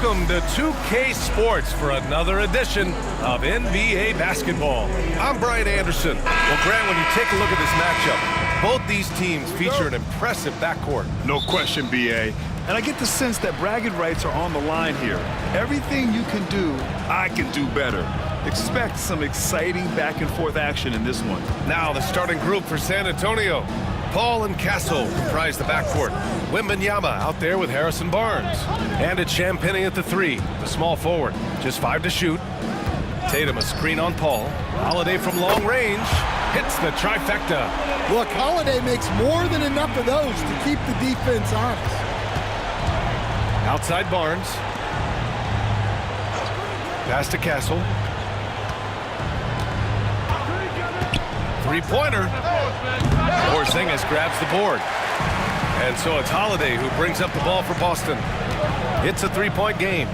Welcome to 2K Sports for another edition of NBA basketball. I'm Brian Anderson. Well, Grant, when you take a look at this matchup, both these teams feature an impressive backcourt. No question, B.A. And I get the sense that bragging rights are on the line here. Everything you can do, I can do better. Expect some exciting back-and-forth action in this one. Now the starting group for San Antonio. Paul and Castle comprise the backcourt. Wembanyama out there with Harrison Barnes. And it's Champagnie at the three, the small forward. Just 5 to shoot. Tatum a screen on Paul. Holiday from long range. Hits the trifecta. Look, Holiday makes more than enough of those to keep the defense honest. Outside Barnes. Pass to Castle. Three-pointer. Porzingis grabs the board. And so it's Holiday who brings up the ball for Boston. It's a three-point game.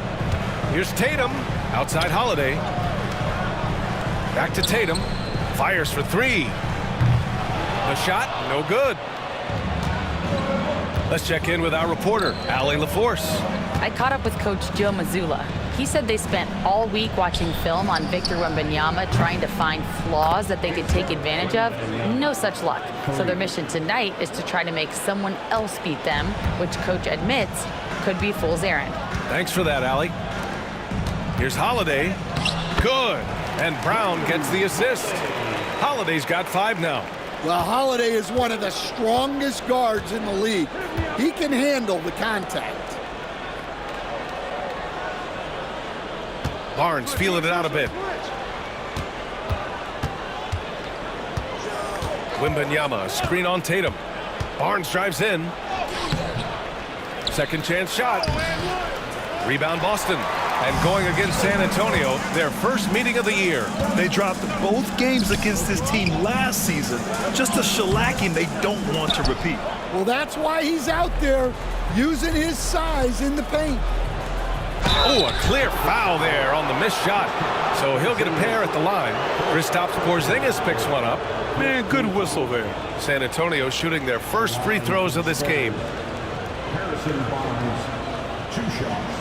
Here's Tatum. Outside Holiday. Back to Tatum. Fires for three. The shot, no good. Let's check in with our reporter, Allie LaForce. I caught up with Coach Joe Mazzulla. He said they spent all week watching film on Victor Wembanyama trying to find flaws that they could take advantage of. No such luck. So their mission tonight is to try to make someone else beat them, which Coach admits could be fool's errand. Thanks for that, Allie. Here's Holiday. Good. And Brown gets the assist. Holiday's got 5 now. Well, Holiday is one of the strongest guards in the league. He can handle the contact. Barnes feeling it out a bit. Wembanyama, a screen on Tatum. Barnes drives in. Second chance shot. Rebound Boston. And going against San Antonio, their first meeting of the year. They dropped both games against this team last season. Just a shellacking they don't want to repeat. Well, that's why he's out there using his size in the paint. Oh, a clear foul there on the missed shot. So he'll get a pair at the line. Kristaps Porzingis picks one up. Man, good whistle there. San Antonio shooting their first free throws of this game. Harrison Barnes, 2 shots.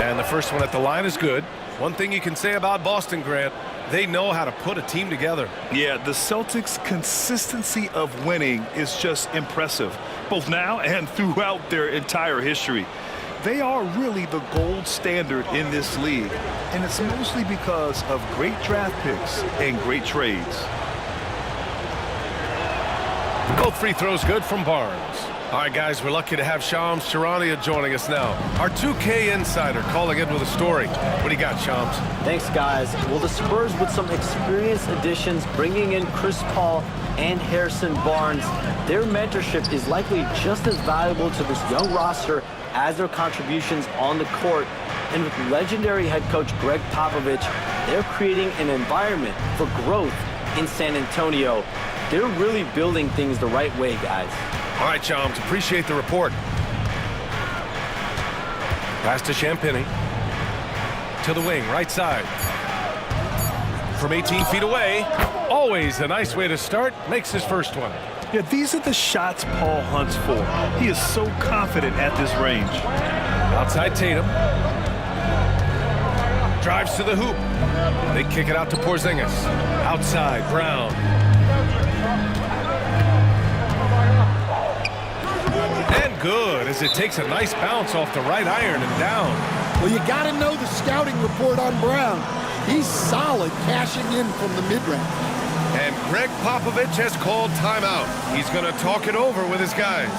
And the first one at the line is good. One thing you can say about Boston, Grant, they know how to put a team together. Yeah, the Celtics' consistency of winning is just impressive, both now and throughout their entire history. They are really the gold standard in this league, and it's mostly because of great draft picks and great trades. Both free throws good from Barnes. All right, guys, we're lucky to have Shams Charania joining us now. Our 2K insider calling in with a story. What do you got, Shams? Thanks, guys. Well, the Spurs with some experienced additions, bringing in Chris Paul and Harrison Barnes. Their mentorship is likely just as valuable to this young roster as their contributions on the court. And with legendary head coach Greg Popovich, they're creating an environment for growth in San Antonio. They're really building things the right way, guys. All right, Shams, appreciate the report. Pass to Champagnie. To the wing, right side. From 18 feet away. Always a nice way to start. Makes his first one. Yeah, these are the shots Paul hunts for. He is so confident at this range. Outside Tatum. Drives to the hoop. They kick it out to Porzingis. Outside, Brown. And good, as it takes a nice bounce off the right iron and down. Well, you got to know the scouting report on Brown. He's solid cashing in from the mid-range. And Greg Popovich has called timeout. He's going to talk it over with his guys.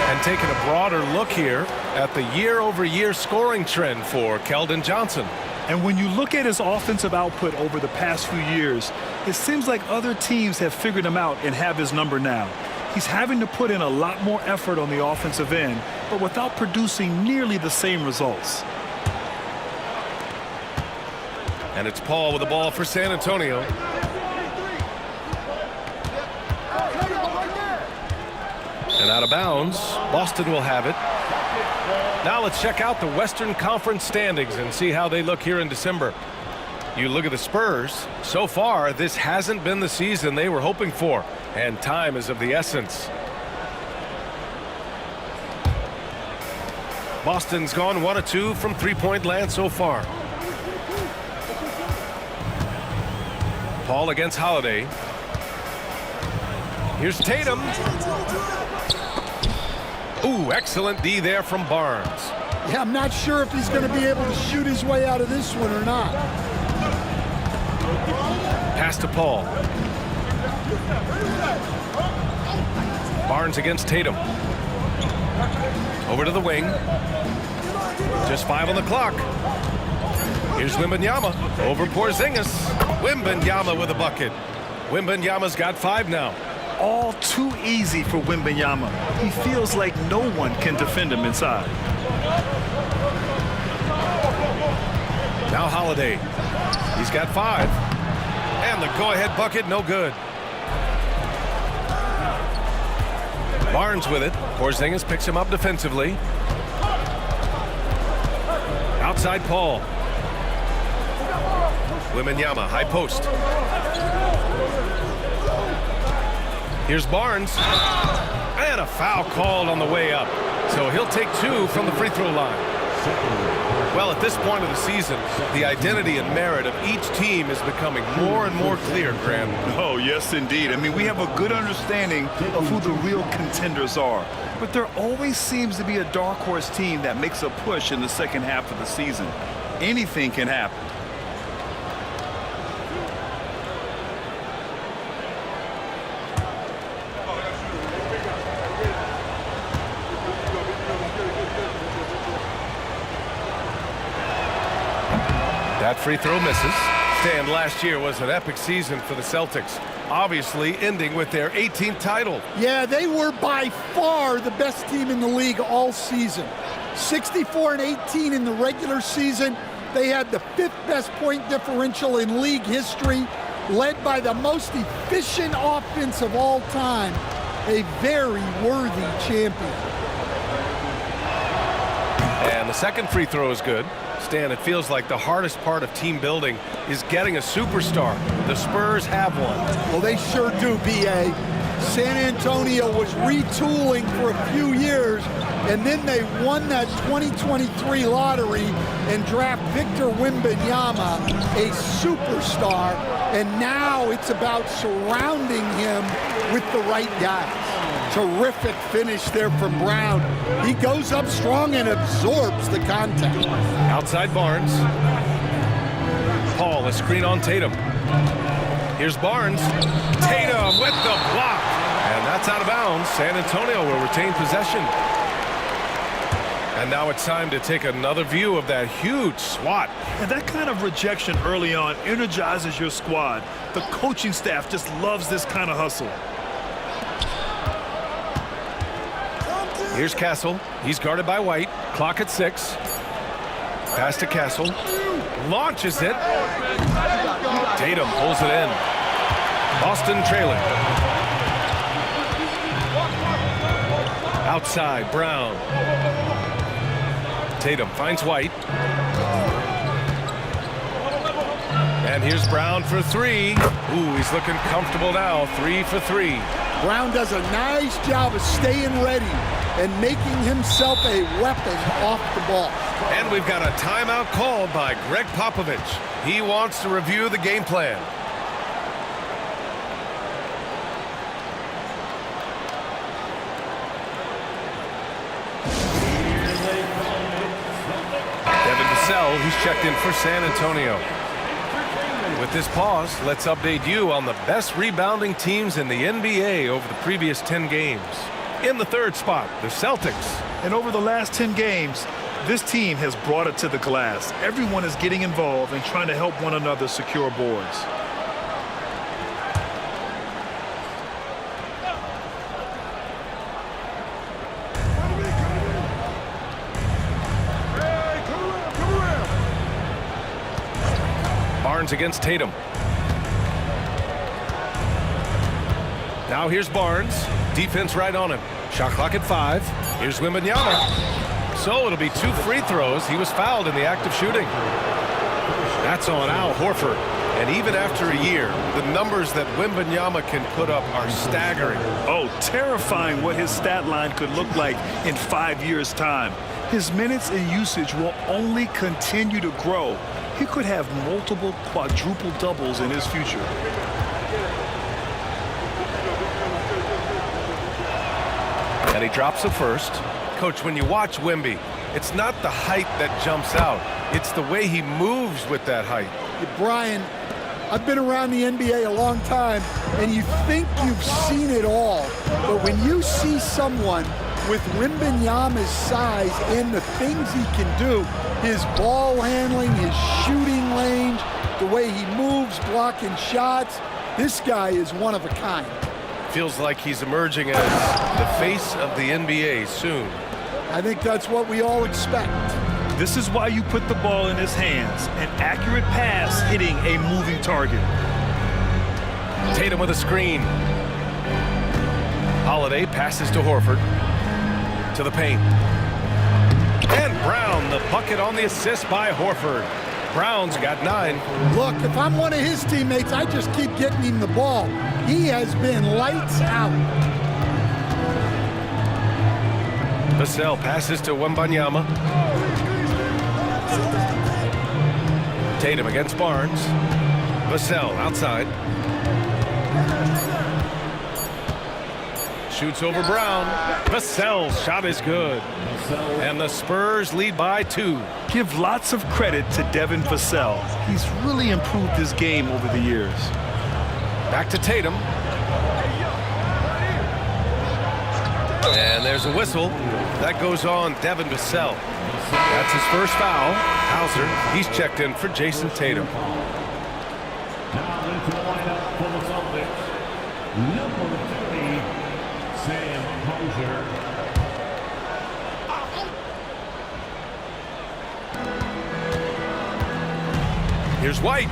And taking a broader look here at the year-over-year scoring trend for Keldon Johnson. And when you look at his offensive output over the past few years, it seems like other teams have figured him out and have his number now. He's having to put in a lot more effort on the offensive end, but without producing nearly the same results. And it's Paul with the ball for San Antonio. And out of bounds. Boston will have it. Now let's check out the Western Conference standings and see how they look here in December. You look at the Spurs. So far, this hasn't been the season they were hoping for, and time is of the essence. Boston's gone 1 of 2 from three-point land so far. Paul against Holiday. Here's Tatum. Ooh, excellent D there from Barnes. Yeah, I'm not sure if he's going to be able to shoot his way out of this one or not. Pass to Paul. Barnes against Tatum. Over to the wing. Just 5 on the clock. Here's Wembanyama. Over Porzingis. Wembanyama with a bucket. Wembanyama's got 5 now. All too easy for Wembanyama. He feels like no one can defend him inside. Now Holiday. He's got 5. And the go-ahead bucket, no good. Barnes with it. Porzingis picks him up defensively. Outside Paul. Wembanyama, high post. Here's Barnes. And a foul called on the way up. So he'll take 2 from the free throw line. Well, at this point of the season, the identity and merit of each team is becoming more and more clear, Graham. Oh, yes, indeed. I mean, we have a good understanding of who the real contenders are. But there always seems to be a dark horse team that makes a push in the second half of the season. Anything can happen. That free throw misses. Stan, last year was an epic season for the Celtics, obviously ending with their 18th title. Yeah, they were by far the best team in the league all season. 64-18 in the regular season. They had the 5th best point differential in league history, led by the most efficient offense of all time. A very worthy champion. And the second free throw is good. Stan, it feels like the hardest part of team building is getting a superstar. The Spurs have one. Well, they sure do, B.A. San Antonio was retooling for a few years, and then they won that 2023 lottery and draft Victor Wembanyama, a superstar, and now it's about surrounding him with the right guys. Terrific finish there from Brown. He goes up strong and absorbs the contact. Outside Barnes. Paul, a screen on Tatum. Here's Barnes. Tatum with the block. And that's out of bounds. San Antonio will retain possession. And now it's time to take another view of that huge swat. And that kind of rejection early on energizes your squad. The coaching staff just loves this kind of hustle. Here's Castle. He's guarded by White. Clock at 6. Pass to Castle. Launches it. Tatum pulls it in. Boston trailing. Outside, Brown. Tatum finds White. And here's Brown for 3. Ooh, he's looking comfortable now. 3 for 3. Brown does a nice job of staying ready and making himself a weapon off the ball. And we've got a timeout called by Greg Popovich. He wants to review the game plan. Devin Vassell, he's checked in for San Antonio. With this pause, let's update you on the best rebounding teams in the NBA over the previous 10 games. In the 3rd spot, the Celtics. And over the last 10 games, this team has brought it to the glass. Everyone is getting involved and trying to help one another secure boards. Barnes against Tatum. Now here's Barnes. Defense right on him. Shot clock at 5. Here's Wembanyama. So it'll be 2 free throws. He was fouled in the act of shooting. That's on Al Horford. And even after a year, the numbers that Wembanyama can put up are staggering. Oh, terrifying what his stat line could look like in 5 years' time. His minutes and usage will only continue to grow. He could have multiple quadruple doubles in his future. And he drops the first. Coach, when you watch Wemby, it's not the height that jumps out. It's the way he moves with that height. Brian, I've been around the NBA a long time, and you think you've seen it all. But when you see someone with Wembanyama's size and the things he can do, his ball handling, his shooting range, the way he moves, blocking shots, this guy is one of a kind. Feels like he's emerging as the face of the NBA soon. I think that's what we all expect. This is why you put the ball in his hands. An accurate pass hitting a moving target. Tatum with a screen. Holiday passes to Horford. To the paint. And Brown, the bucket on the assist by Horford. Brown's got 9. Look, if I'm one of his teammates, I just keep getting him the ball. He has been lights out. Vassell passes to Wembanyama. Tatum against Barnes. Vassell outside. Shoots over Brown. Vassell's shot is good. And the Spurs lead by 2. Give lots of credit to Devin Vassell. He's really improved his game over the years. Back to Tatum. And there's a whistle. That goes on Devin Vassell. That's his first foul. Hauser, he's checked in for Jason Tatum. Now into the lineup for the Celtics, number 30, Sam Hauser. Here's White.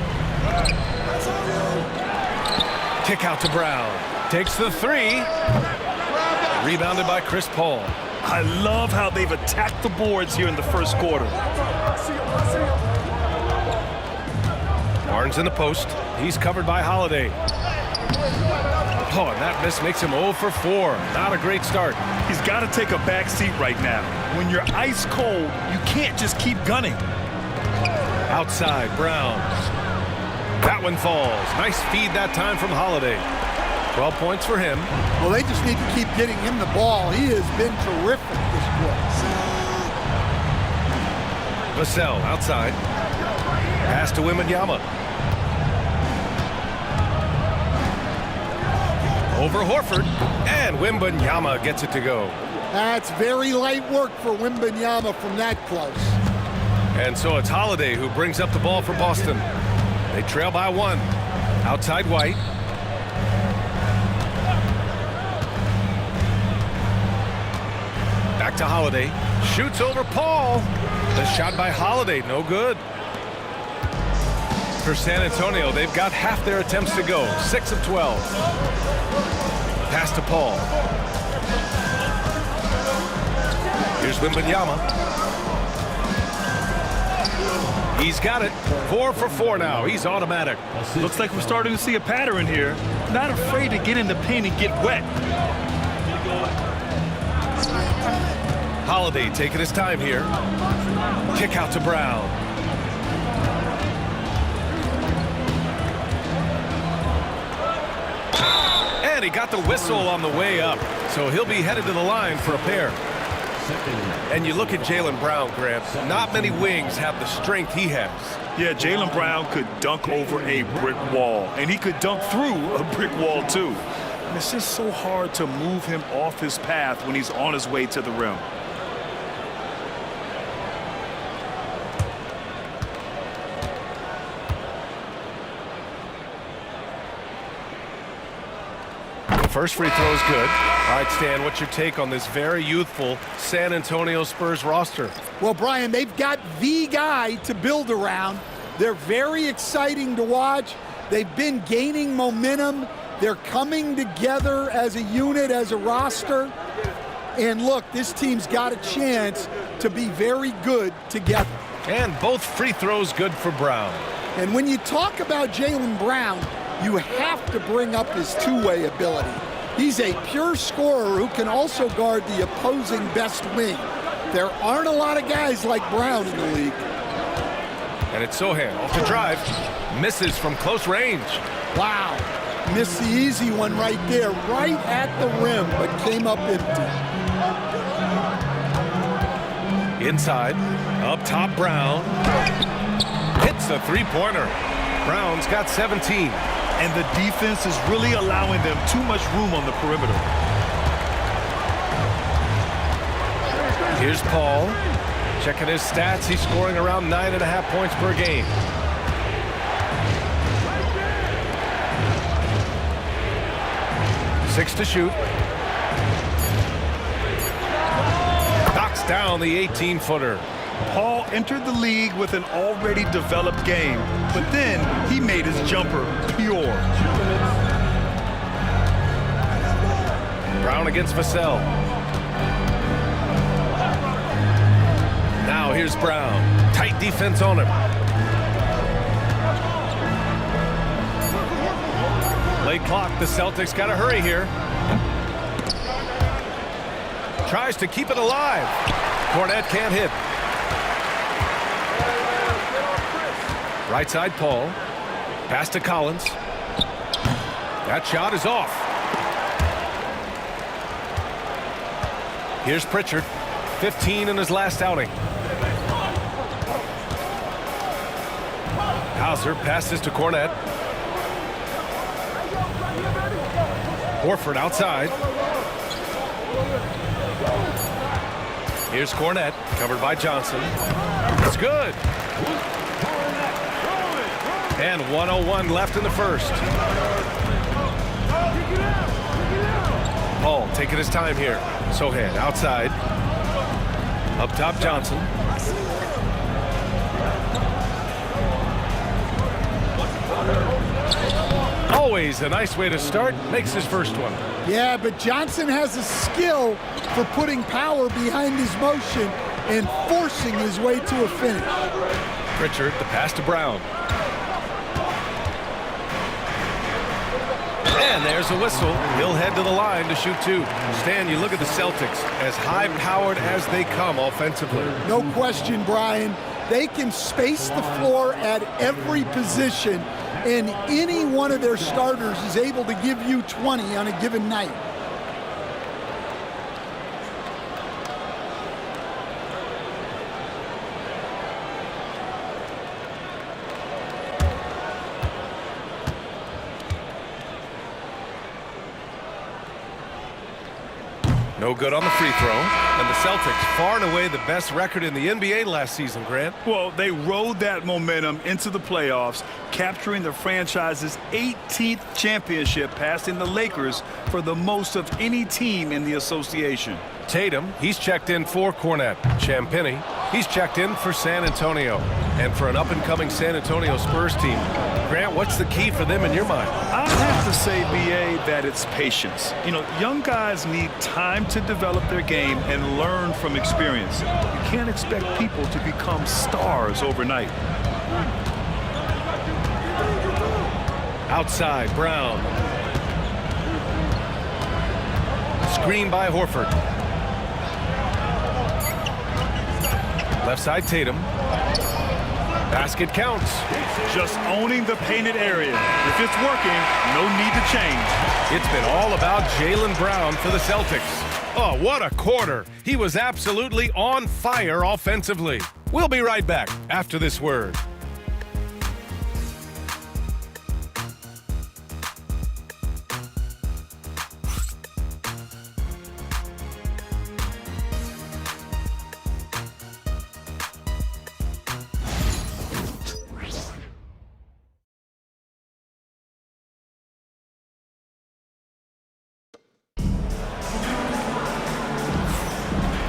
Kick out to Brown. Takes the 3. Rebounded by Chris Paul. I love how they've attacked the boards here in the first quarter. Barnes in the post. He's covered by Holiday. Oh, and that miss makes him 0 for 4. Not a great start. He's got to take a back seat right now. When you're ice cold, you can't just keep gunning. Outside, Brown. That one falls. Nice feed that time from Holiday. 12 points for him. Well, they just need to keep getting him the ball. He has been terrific this quarter. Vassell outside. Pass to Wembanyama. Over Horford. And Wembanyama gets it to go. That's very light work for Wembanyama from that close. And so it's Holiday who brings up the ball for Boston. They trail by 1. Outside White. Back to Holiday. Shoots over Paul. The shot by Holiday, no good. For San Antonio, they've got half their attempts to go. 6 of 12. Pass to Paul. Here's Wembanyama. He's got it. 4 for 4 now. He's automatic. Looks like we're starting to see a pattern here. Not afraid to get in the paint and get wet. Holiday taking his time here. Kick out to Brown. And he got the whistle on the way up. So he'll be headed to the line for a pair. And you look at Jaylen Brown, Grant. Not many wings have the strength he has. Yeah, Jaylen Brown could dunk over a brick wall. And he could dunk through a brick wall, too. And it's just so hard to move him off his path when he's on his way to the rim. First free throw is good. All right, Stan, what's your take on this very youthful San Antonio Spurs roster? Well, Brian, they've got the guy to build around. They're very exciting to watch. They've been gaining momentum They're coming together as a unit, as a roster. And look, this team's got a chance to be very good together. And both free throws good for Brown. And when you talk about Jaylen Brown, you have to bring up his two-way ability. He's a pure scorer who can also guard the opposing best wing. There aren't a lot of guys like Brown in the league. And it's Sohan off the drive. Misses from close range. Wow. Missed the easy one right there, right at the rim, but came up empty. Inside, up top Brown. Hits a three-pointer. Brown's got 17. And the defense is really allowing them too much room on the perimeter. Here's Paul. Checking his stats, he's scoring around 9.5 points per game. Six to shoot. Knocks down the 18-footer. Paul entered the league with an already developed game, but then he made his jumper pure. Brown against Vassell. Now here's Brown. Tight defense on him. Late clock, the Celtics got to hurry here. Tries to keep it alive. Cornette can't hit. Right side, Paul. Pass to Collins. That shot is off. Here's Pritchard. 15 in his last outing. Hauser passes to Cornette. Horford outside. Here's Cornette, covered by Johnson. It's good. And 1:01 left in the first. Paul taking his time here. Sohan outside. Up top, Johnson. Always a nice way to start. Makes his first one. Yeah, but Johnson has a skill for putting power behind his motion and forcing his way to a finish. Pritchard, the pass to Brown. And there's a whistle. He'll head to the line to shoot two. Stan, you look at the Celtics, as high-powered as they come offensively. No question, Brian. They can space the floor at every position, and any one of their starters is able to give you 20 on a given night. No good on the free throw. And the Celtics, far and away the best record in the NBA last season, Grant. Well, they rode that momentum into the playoffs, capturing the franchise's 18th championship, passing the Lakers for the most of any team in the association. Tatum, he's checked in for Cornette. Champagnie, he's checked in for San Antonio. And for an up-and-coming San Antonio Spurs team, Grant, what's the key for them in your mind? I have to say, B.A., that it's patience. You know, young guys need time to develop their game and learn from experience. You can't expect people to become stars overnight. Outside, Brown. Screen by Horford. Left side, Tatum. Basket counts. Just owning the painted area. If it's working, no need to change. It's been all about Jaylen Brown for the Celtics. Oh, what a quarter. He was absolutely on fire offensively. We'll be right back after this word.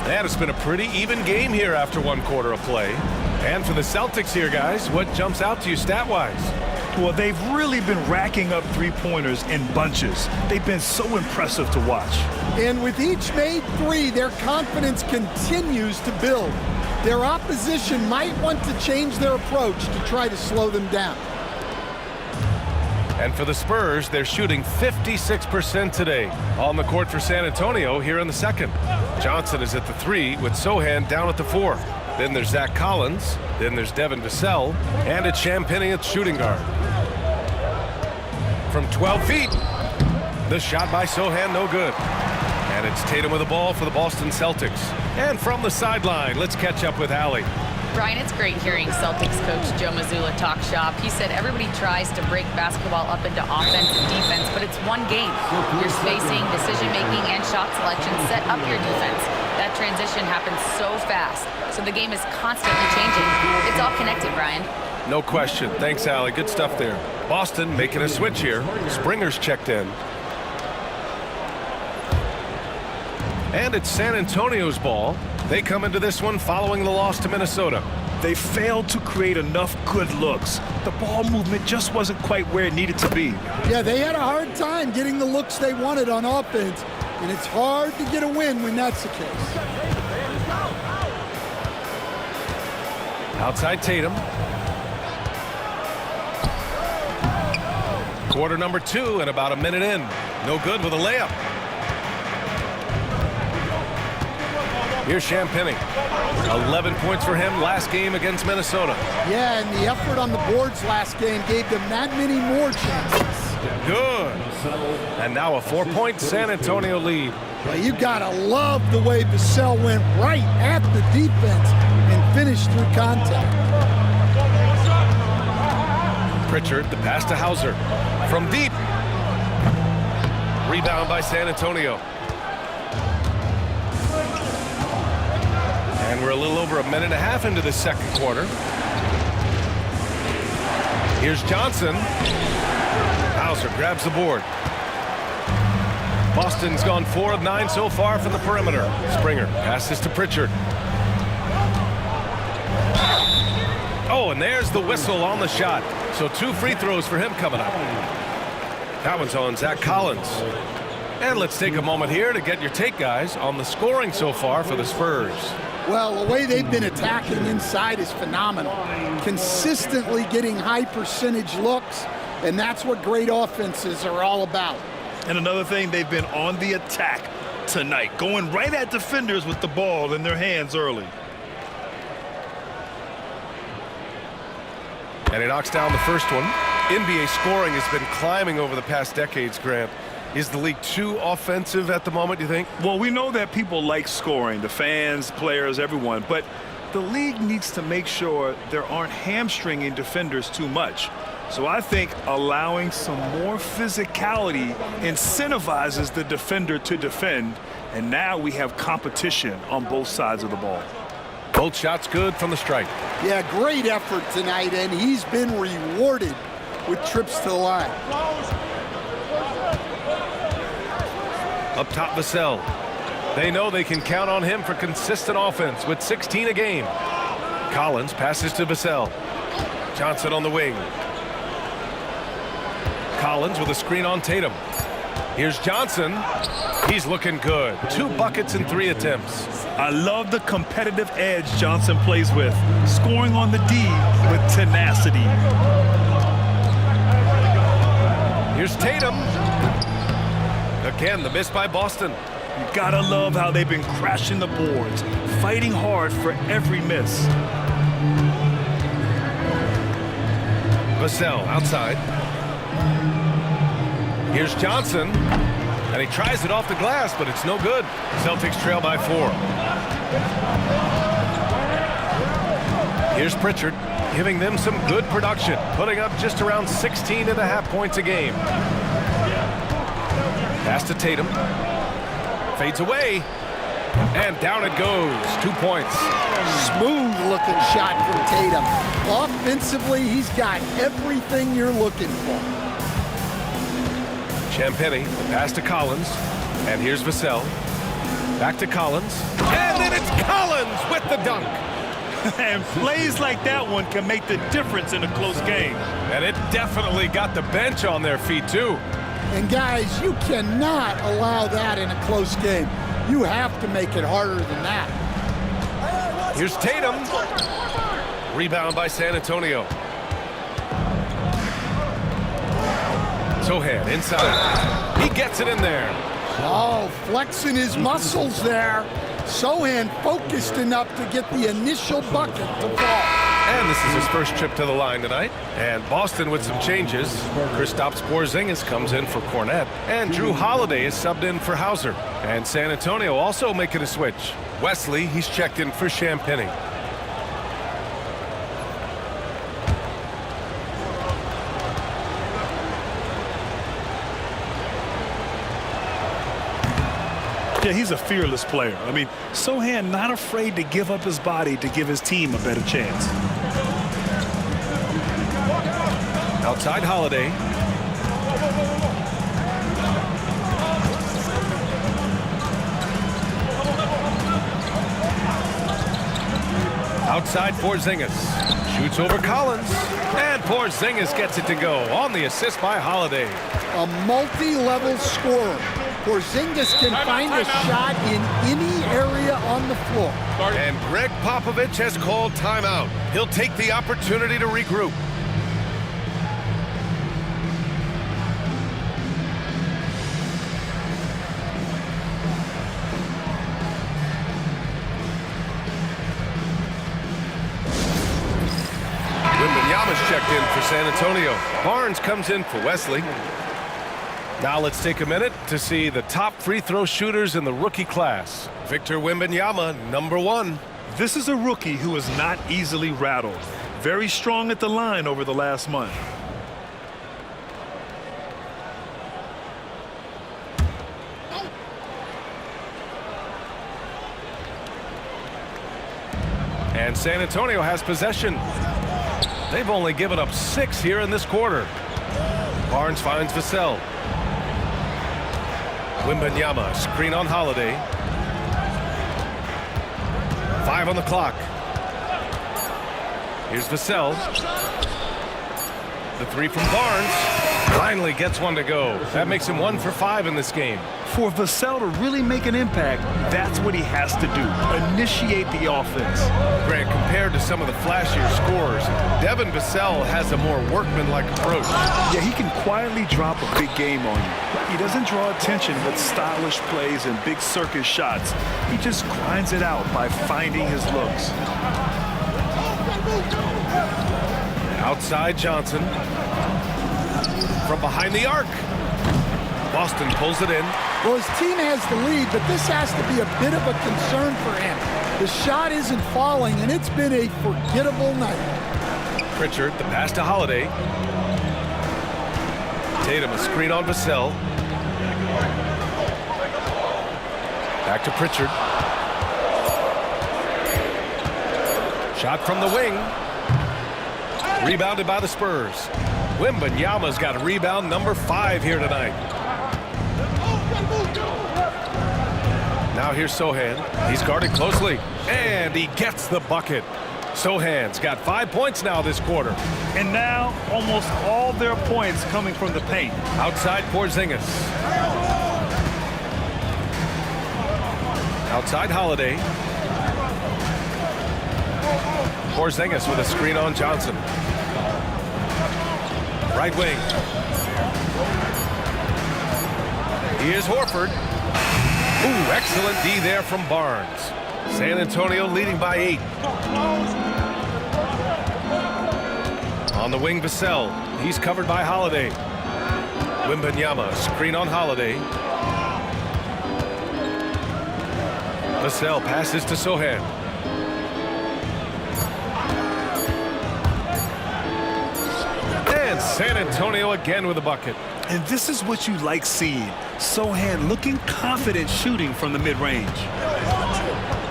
And it's been a pretty even game here after one quarter of play. And for the Celtics here, guys, what jumps out to you stat-wise? Well, they've really been racking up three-pointers in bunches. They've been so impressive to watch. And with each made three, their confidence continues to build. Their opposition might want to change their approach to try to slow them down. And for the Spurs, they're shooting 56% today. On the court for San Antonio here in the second. Johnson is at the 3 with Sohan down at the 4. Then there's Zach Collins. Then there's Devin Vassell. And it's Champagnie at shooting guard. From 12 feet, the shot by Sohan, no good. And it's Tatum with the ball for the Boston Celtics. And from the sideline, let's catch up with Allie. Brian, it's great hearing Celtics coach Joe Mazzulla talk shop. He said everybody tries to break basketball up into offense and defense, but it's one game. Your spacing, decision-making, and shot selection set up your defense. That transition happens so fast, so the game is constantly changing. It's all connected, Brian. No question. Thanks, Allie. Good stuff there. Boston making a switch here. Springer's checked in. And it's San Antonio's ball. They come into this one following the loss to Minnesota. They failed to create enough good looks. The ball movement just wasn't quite where it needed to be. Yeah, they had a hard time getting the looks they wanted on offense, and it's hard to get a win when that's the case. Outside Tatum. Quarter number 2 and about a minute in. No good with a layup. Here's Champagnie. 11 points for him last game against Minnesota. Yeah, and the effort on the boards last game gave them that many more chances. Good. And now a 4-point San Antonio lead. Well, you gotta love the way Vassell went right at the defense and finished through contact. Pritchard, the pass to Hauser. From deep. Rebound by San Antonio. And we're a little over a minute and a half into the second quarter. Here's Johnson. Hauser grabs the board. Boston's gone 4 of 9 so far from the perimeter. Springer passes to Pritchard. Oh, and there's the whistle on the shot. So 2 free throws for him coming up. That one's on Zach Collins. And let's take a moment here to get your take, guys, on the scoring so far for the Spurs. Well, the way they've been attacking inside is phenomenal. Consistently getting high percentage looks, and that's what great offenses are all about. And another thing, they've been on the attack tonight, going right at defenders with the ball in their hands early. And he knocks down the first one. NBA scoring has been climbing over the past decades, Grant. Is the league too offensive at the moment, do you think? Well, we know that people like scoring, the fans, players, everyone, but the league needs to make sure there aren't hamstringing defenders too much. So I think allowing some more physicality incentivizes the defender to defend, and now we have competition on both sides of the ball. Both shots good from the stripe. Yeah, great effort tonight, and he's been rewarded with trips to the line. Up top, Vassell. They know they can count on him for consistent offense with 16 a game. Collins passes to Vassell. Johnson on the wing. Collins with a screen on Tatum. Here's Johnson. He's looking good. 2 buckets in 3 attempts. I love the competitive edge Johnson plays with, scoring on the D with tenacity. Here's Tatum. Again, the miss by Boston. You gotta love how they've been crashing the boards, fighting hard for every miss. Vassell outside. Here's Johnson. And he tries it off the glass, but it's no good. Celtics trail by 4. Here's Pritchard, giving them some good production, putting up just around 16.5 points a game. Pass to Tatum. Fades away. And down it goes. 2 points. Smooth looking shot from Tatum. Offensively, he's got everything you're looking for. Champagnie, the pass to Collins. And here's Vassell. Back to Collins. And then it's Collins with the dunk. And plays like that one can make the difference in a close game. And it definitely got the bench on their feet, too. And guys, you cannot allow that in a close game. You have to make it harder than that. Here's Tatum. Rebound by San Antonio. Sohan inside. He gets it in there. Oh, flexing his muscles there. Sohan focused enough to get the initial bucket to fall. And this is his first trip to the line tonight. And Boston with some changes. Kristaps Porzingis comes in for Cornette. And Drew Holiday is subbed in for Hauser. And San Antonio also making a switch. Wesley, he's checked in for Champagny. Yeah, he's a fearless player. I mean, Sohan not afraid to give up his body to give his team a better chance. Outside Holiday. Outside Porzingis. Shoots over Collins. And Porzingis gets it to go on the assist by Holiday. A multi-level scorer. Porzingis can find a shot in any area on the floor. And Greg Popovich has called timeout. He'll take the opportunity to regroup. Wembanyama's checked in for San Antonio. Barnes comes in for Wesley. Now let's take a minute to see the top free throw shooters in the rookie class. Victor Wembanyama, #1. This is a rookie who is not easily rattled. Very strong at the line over the last month. And San Antonio has possession. They've only given up 6 here in this quarter. Barnes finds Vassell. Wembanyama, screen on Holiday. 5 on the clock. Here's Vassell. The 3 from Barnes. Finally gets one to go. That makes him 1 for 5 in this game. For Vassell to really make an impact, that's what he has to do. Initiate the offense. Grant, compared to some of the flashier scorers, Devin Vassell has a more workmanlike approach. Yeah, he can quietly drop a big game on you. He doesn't draw attention with stylish plays and big circus shots. He just grinds it out by finding his looks. Outside Johnson. From behind the arc. Boston pulls it in. Well, his team has the lead, but this has to be a bit of a concern for him. The shot isn't falling, and it's been a forgettable night. Pritchard, the pass to Holiday. Tatum, a screen on Vassell. Back to Pritchard. Shot from the wing. Rebounded by the Spurs. Wembanyama's got a rebound #5 here tonight. Now here's Sohan. He's guarded closely. And he gets the bucket. Sohan's got 5 points now this quarter. And now almost all their points coming from the paint. Outside Porzingis. Outside Holiday. Porzingis with a screen on Johnson. Right wing. Here's Horford. Ooh, excellent D there from Barnes. San Antonio leading by 8. On the wing, Vassell. He's covered by Holiday. Wembanyama, screen on Holiday. Vassell passes to Sohan. And San Antonio again with a bucket. And this is what you like seeing. Sohan looking confident shooting from the mid-range.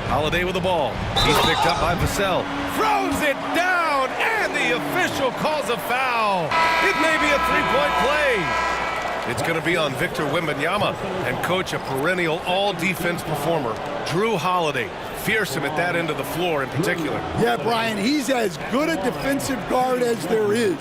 Holiday with the ball. He's picked up by Vassell. Throws it down, and the official calls a foul. It may be a 3-point play. It's going to be on Victor Wembanyama and coach a perennial all-defense performer, Drew Holiday. Fearsome at that end of the floor in particular. Yeah, Brian, he's as good a defensive guard as there is.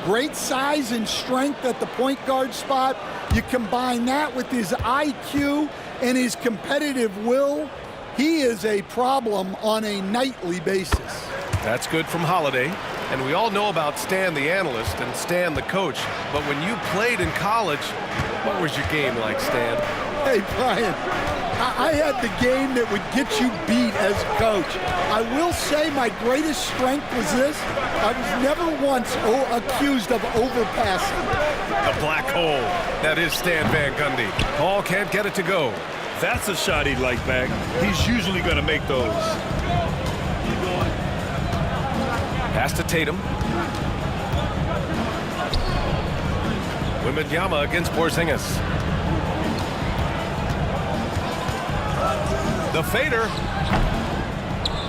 Great size and strength at the point guard spot. You combine that with his IQ and his competitive will, he is a problem on a nightly basis. That's good from Holiday. And we all know about Stan the analyst and Stan the coach. But when you played in college, what was your game like, Stan? Hey, Brian, I had the game that would get you beat as a coach. I will say my greatest strength was this. I was never once accused of overpassing. The black hole. That is Stan Van Gundy. Paul can't get it to go. That's a shot he'd like back. He's usually going to make those. Pass to Tatum. Wembanyama against Porzingis. The fader.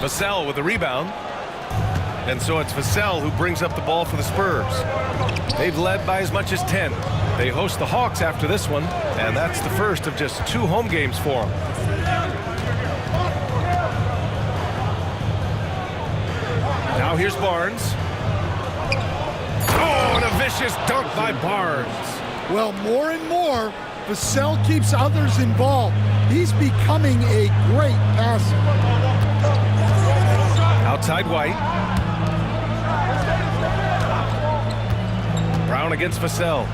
Vassell with the rebound. And so it's Vassell who brings up the ball for the Spurs. They've led by as much as 10. They host the Hawks after this one, and that's the first of just 2 home games for them. Now here's Barnes. Oh, and a vicious dunk by Barnes. Well, more and more, Vassell keeps others involved. He's becoming a great passer. Outside White. Brown against Vassell.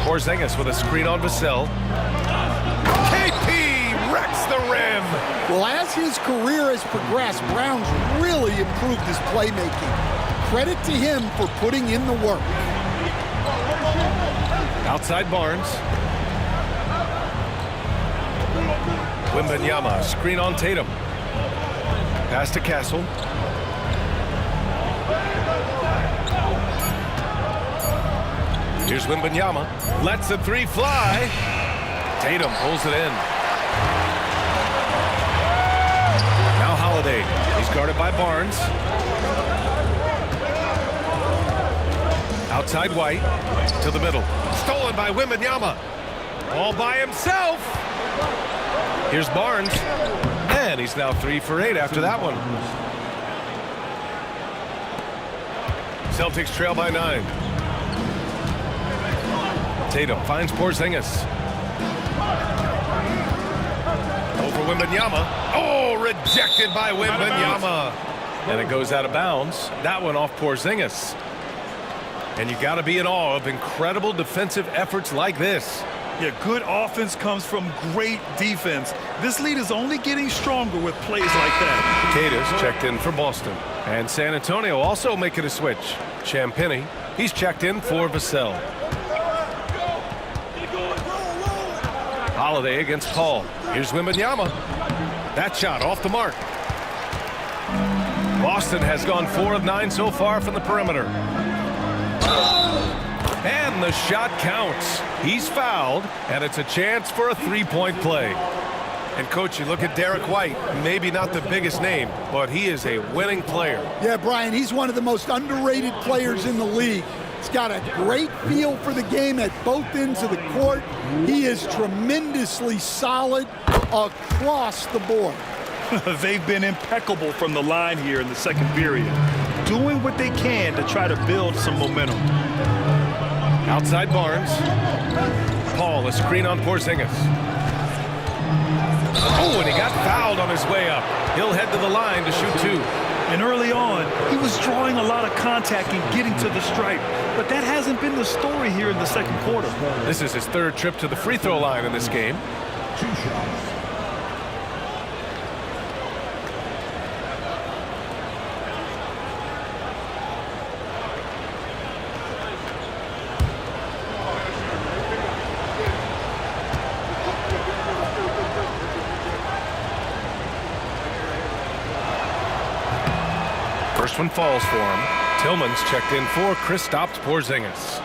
Porzingis with a screen on Vassell. KP wrecks the rim. Well, as his career has progressed, Brown's really improved his playmaking. Credit to him for putting in the work. Outside Barnes. Wembanyama, screen on Tatum. Pass to Castle. Here's Wembanyama. Lets the 3 fly. Tatum pulls it in. Now Holiday. He's guarded by Barnes. Outside White. To the middle. Stolen by Wembanyama. All by himself. Here's Barnes. And he's now 3 for 8 after that one. Celtics trail by 9. Tatum finds Porzingis. Over Wembanyama. Oh, rejected by Wembanyama. And it goes out of bounds. That one off Porzingis. And you got to be in awe of incredible defensive efforts like this. Yeah, good offense comes from great defense. This lead is only getting stronger with plays like that. Cata's checked in for Boston. And San Antonio also making a switch. Champagnie, he's checked in for Vassell. Holiday against Paul. Here's Wembanyama. That shot off the mark. Boston has gone 4 of 9 so far from the perimeter. And the shot counts. He's fouled, and it's a chance for a 3-point play. And, Coach, you look at Derek White, maybe not the biggest name, but he is a winning player. Yeah, Brian, he's one of the most underrated players in the league. He's got a great feel for the game at both ends of the court. He is tremendously solid across the board. They've been impeccable from the line here in the second period, doing what they can to try to build some momentum. Outside Barnes. Paul, a screen on Porzingis. Oh, and he got fouled on his way up. He'll head to the line to shoot 2. And early on, he was drawing a lot of contact and getting to the stripe. But that hasn't been the story here in the second quarter. This is his 3rd trip to the free throw line in this game. 2 shots. First one falls for him. Tillman's checked in for Kristaps Porzingis.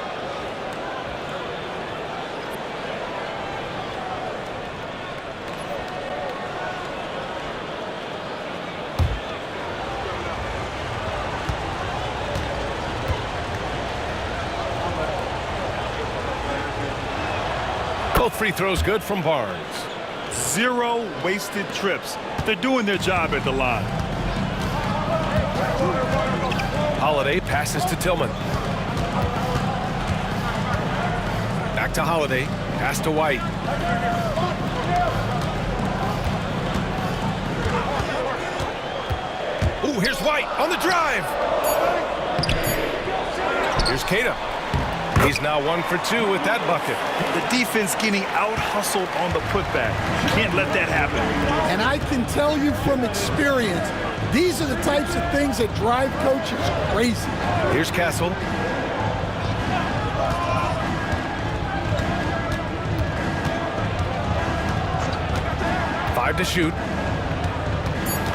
Both free throws good from Barnes. 0 wasted trips. They're doing their job at the line. Holiday passes to Tillman. Back to Holiday. Pass to White. Ooh, here's White on the drive. Here's Cada. He's now 1 for 2 with that bucket. The defense getting out-hustled on the putback. Can't let that happen. And I can tell you from experience, these are the types of things that drive coaches crazy. Here's Castle. Five to shoot.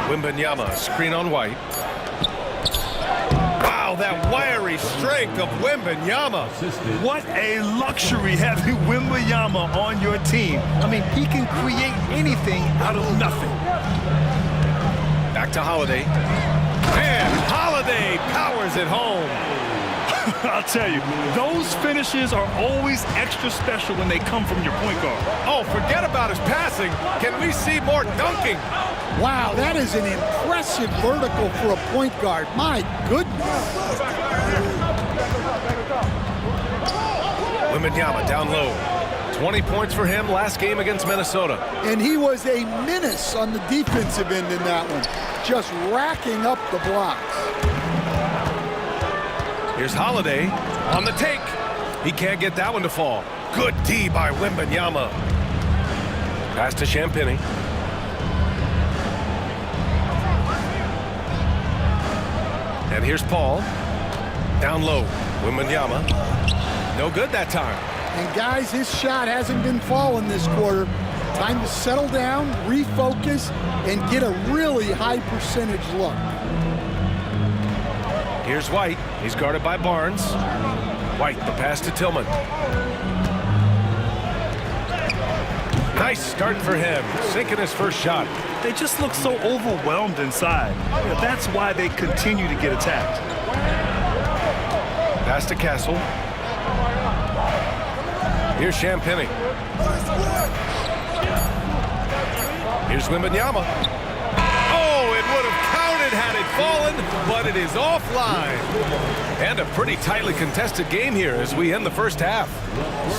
Wembanyama, screen on White. Wow, that wiry strength of Wembanyama. What a luxury having Wembanyama on your team. I mean, he can create anything out of nothing. Back to Holiday. And Holiday powers it home. I'll tell you, those finishes are always extra special when they come from your point guard. Oh, forget about his passing. Can we see more dunking? Wow, that is an impressive vertical for a point guard. My goodness. Wembanyama down low. 20 points for him last game against Minnesota. And he was a menace on the defensive end in that one, just racking up the blocks. Here's Holiday on the take. He can't get that one to fall. Good D by Wembanyama. Pass to Champagny. And here's Paul. Down low. Wembanyama. No good that time. And guys, his shot hasn't been falling this quarter. Time to settle down, refocus, and get a really high percentage look. Here's White. He's guarded by Barnes. White, the pass to Tillman. Nice start for him, sinking his first shot. They just look so overwhelmed inside. Yeah, that's why they continue to get attacked. Pass to Castle. Here's Champagny. Here's Wembanyama. Oh, it would have counted had it fallen, but it is offline. And a pretty tightly contested game here as we end the first half.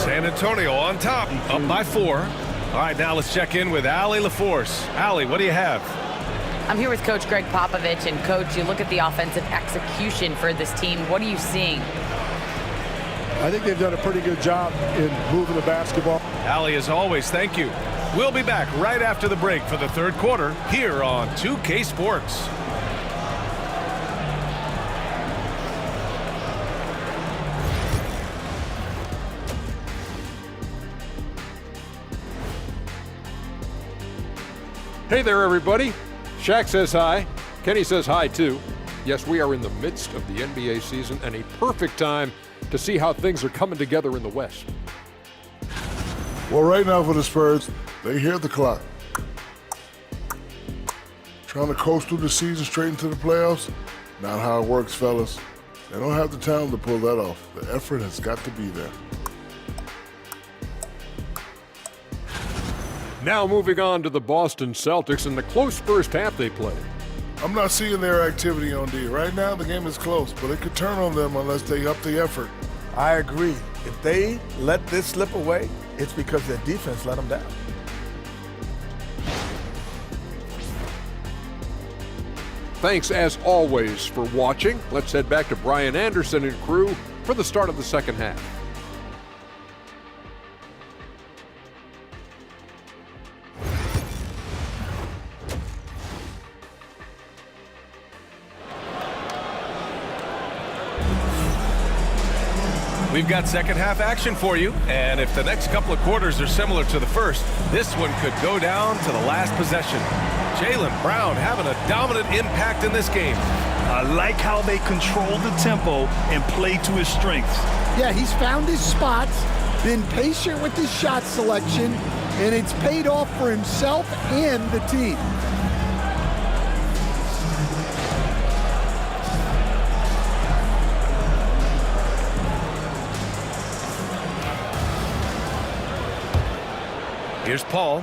San Antonio on top, up by 4. All right, now let's check in with Allie LaForce. Allie, what do you have? I'm here with Coach Greg Popovich. And, Coach, you look at the offensive execution for this team. What are you seeing? I think they've done a pretty good job in moving the basketball. Allie, as always, thank you. We'll be back right after the break for the third quarter here on 2K Sports. Hey there, everybody. Shaq says hi. Kenny says hi, too. Yes, we are in the midst of the NBA season and a perfect time to see how things are coming together in the West. Well, right now for the Spurs, they hear the clock. Trying to coast through the season straight into the playoffs? Not how it works, fellas. They don't have the talent to pull that off. The effort has got to be there. Now moving on to the Boston Celtics and the close first half they played. I'm not seeing their activity on D. Right now, the game is close, but it could turn on them unless they up the effort. I agree. If they let this slip away, it's because their defense let them down. Thanks, as always, for watching. Let's head back to Brian Anderson and crew for the start of the second half. We've got second half action for you, and if the next couple of quarters are similar to the first, this one could go down to the last possession. Jaylen Brown having a dominant impact in this game. I like how they control the tempo and play to his strengths. Yeah, he's found his spots, been patient with his shot selection, and it's paid off for himself and the team. Here's Paul.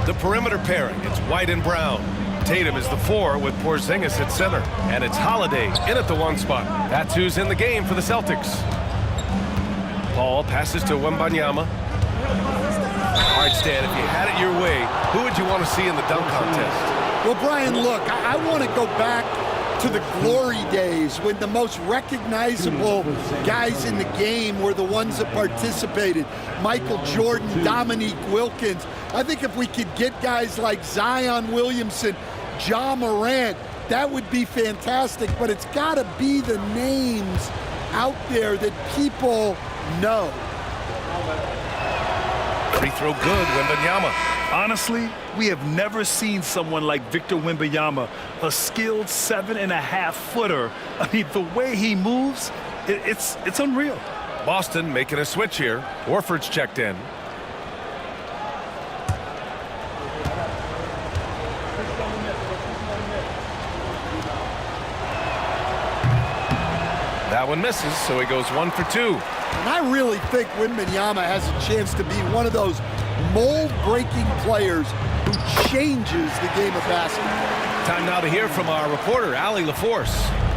The perimeter pairing, it's White and Brown. Tatum is the 4 with Porzingis at center. And it's Holiday in at the 1 spot. That's who's in the game for the Celtics. Paul passes to Wembanyama. All right, Stan, if you had it your way, who would you want to see in the dunk contest? Well, Brian, look, I want to go back to the glory days when the most recognizable guys in the game were the ones that participated. Michael Jordan, Dominique Wilkins. I think if we could get guys like Zion Williamson, Ja Morant, that would be fantastic, but it's got to be the names out there that people know. Free throw good, Wembanyama. Honestly, we have never seen someone like Victor Wembanyama, a skilled 7.5-footer. I mean, the way he moves, it's unreal. Boston making a switch here. Horford's checked in. That one misses, so he goes 1 for 2. And I really think Wembanyama has a chance to be one of those mold-breaking players who changes the game of basketball. Time now to hear from our reporter, Allie LaForce.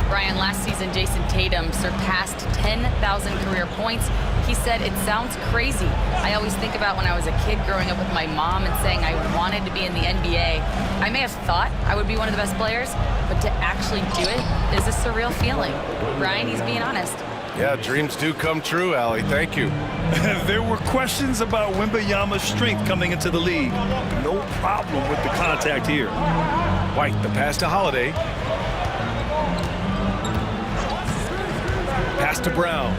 Brian, last season, Jason Tatum surpassed 10,000 career points. He said, it sounds crazy. I always think about when I was a kid growing up with my mom and saying I wanted to be in the NBA. I may have thought I would be one of the best players, but to actually do it is a surreal feeling. Brian, he's being honest. Yeah, dreams do come true, Allie. Thank you. There were questions about Wembanyama's strength coming into the league. No problem with the contact here. White, the pass to Holiday. Pass to Brown.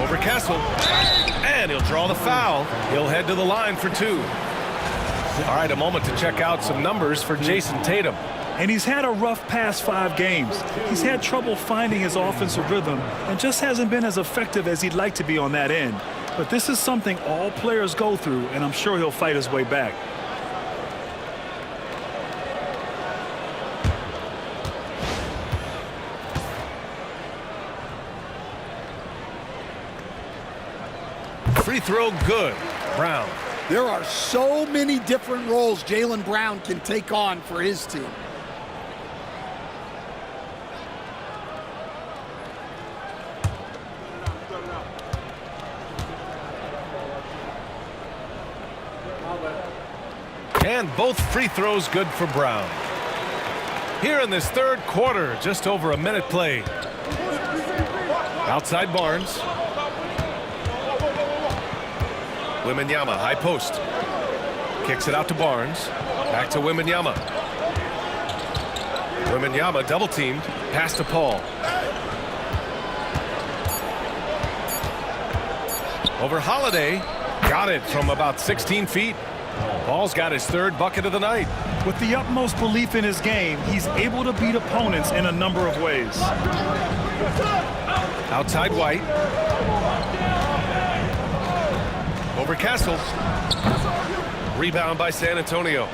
Over Kessel. And he'll draw the foul. He'll head to the line for 2. All right, a moment to check out some numbers for Jason Tatum. And he's had a rough past 5 games. He's had trouble finding his offensive rhythm and just hasn't been as effective as he'd like to be on that end. But this is something all players go through, and I'm sure he'll fight his way back. Free throw good. Brown. There are so many different roles Jaylen Brown can take on for his team. And both free throws good for Brown. Here in this third quarter, just over a minute played. Outside Barnes. Wembanyama, high post. Kicks it out to Barnes. Back to Wembanyama. Wembanyama double teamed. Pass to Paul. Over Holiday. Got it from about 16 feet. Paul's got his 3rd bucket of the night. With the utmost belief in his game, he's able to beat opponents in a number of ways. Outside White. Over Kessel. Rebound by San Antonio.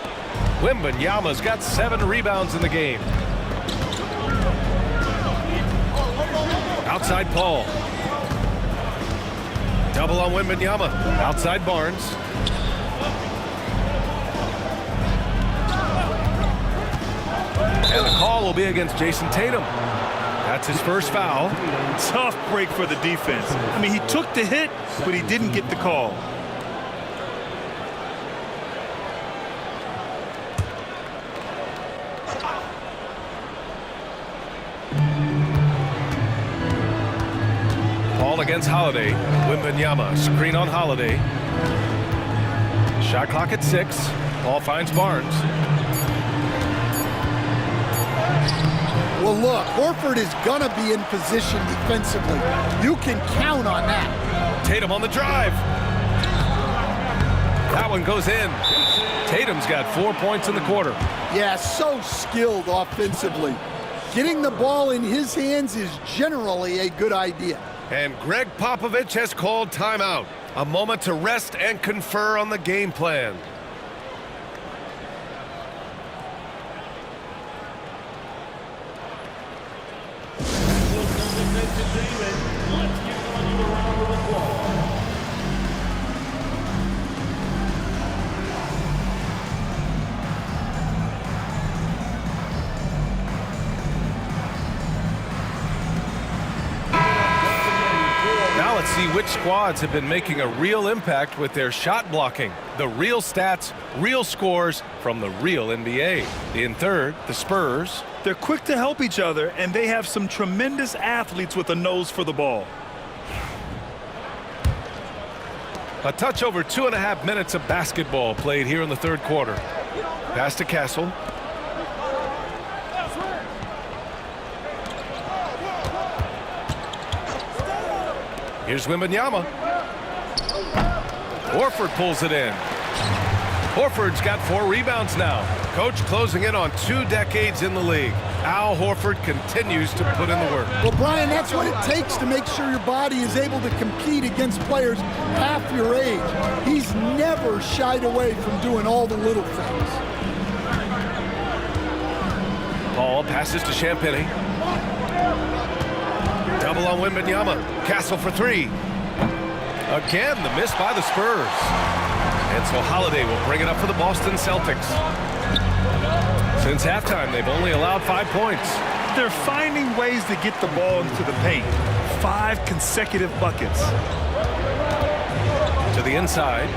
Wembanyama's got 7 rebounds in the game. Outside Paul. Double on Wembanyama. Outside Barnes. And the call will be against Jason Tatum. That's his first foul. Tough break for the defense. I mean, he took the hit, but he didn't get the call. Paul against Holiday. Wembanyama, screen on Holiday. Shot clock at 6. Paul finds Barnes. Well, look, Horford is going to be in position defensively. You can count on that. Tatum on the drive. That one goes in. Tatum's got 4 points in the quarter. Yeah, so skilled offensively. Getting the ball in his hands is generally a good idea. And Greg Popovich has called timeout. A moment to rest and confer on the game plan. let's see which squads have been making a real impact with their shot blocking. The real stats, real scores from the real NBA. In third, the Spurs. They're quick to help each other, and they have some tremendous athletes with a nose for the ball. A touch over 2.5 minutes of basketball played here in the third quarter. Pass to Castle. Here's Wembanyama. Horford pulls it in. Horford's got 4 rebounds now. Coach closing in on 2 decades in the league. Al Horford continues to put in the work. Well, Brian, that's what it takes to make sure your body is able to compete against players half your age. He's never shied away from doing all the little things. Paul passes to Champagny. Double on Wembanyama. Castle for 3. Again, the miss by the Spurs. And so Holiday will bring it up for the Boston Celtics. Since halftime, they've only allowed 5 points. They're finding ways to get the ball into the paint. 5 consecutive buckets. To the inside.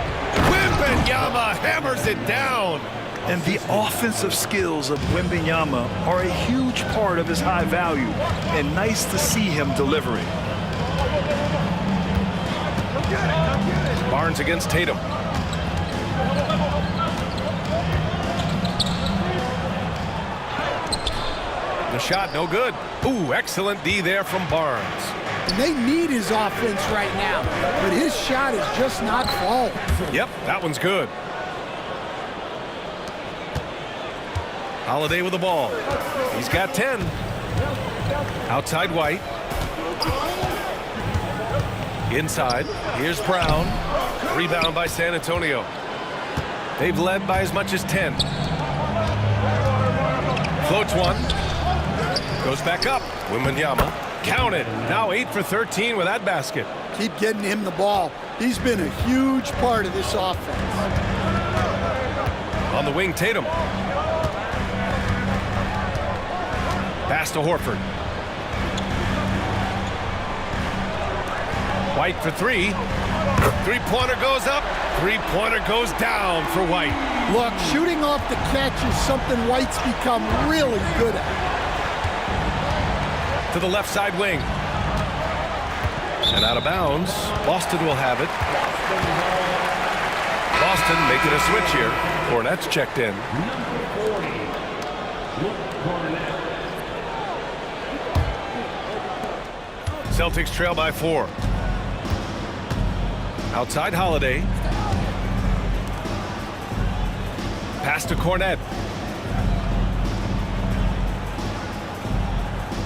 Wembanyama hammers it down. And the offensive skills of Wembanyama are a huge part of his high value, and nice to see him delivering. Barnes against Tatum. The shot no good. Ooh, excellent D there from Barnes. And they need his offense right now, but his shot is just not falling. Yep, that one's good. Holiday with the ball. He's got 10. Outside White. Inside. Here's Brown. Rebound by San Antonio. They've led by as much as 10. Floats one. Goes back up. Wembanyama. Counted. Now 8 for 13 with that basket. Keep getting him the ball. He's been a huge part of this offense. On the wing, Tatum. Pass to Horford. White for 3. 3-pointer goes up. 3-pointer goes down for White. Look, shooting off the catch is something White's become really good at. To the left side wing. And out of bounds. Boston will have it. Boston making a switch here. Cornette's checked in. Celtics trail by 4. Outside Holiday. Pass to Cornette.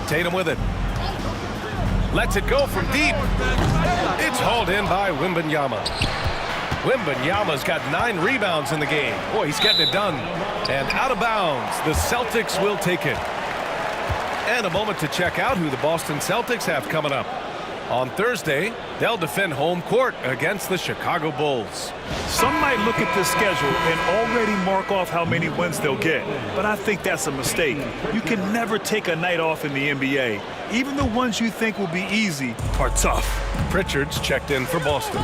Tatum with it. Lets it go from deep. It's hauled in by Wembanyama. Wembanyama's got 9 rebounds in the game. Boy, he's getting it done. And out of bounds, the Celtics will take it. And a moment to check out who the Boston Celtics have coming up. On Thursday, they'll defend home court against the Chicago Bulls. Some might look at this schedule and already mark off how many wins they'll get, but I think that's a mistake. You can never take a night off in the NBA. Even the ones you think will be easy are tough. Pritchard's checked in for Boston.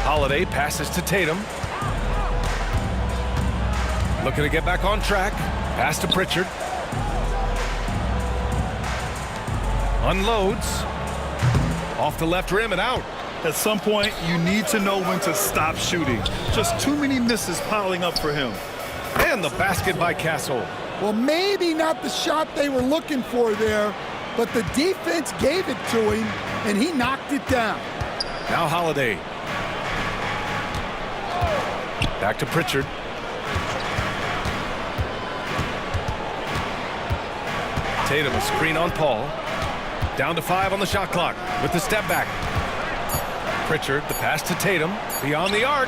Holiday passes to Tatum. Looking to get back on track. Pass to Pritchard. Unloads. Off the left rim and out. At some point, you need to know when to stop shooting. Just too many misses piling up for him. And the basket by Castle. Well, maybe not the shot they were looking for there, but the defense gave it to him, and he knocked it down. Now Holiday. Back to Pritchard. Tatum a screen on Paul. Down to 5 on the shot clock with the step back. Pritchard, the pass to Tatum. Beyond the arc.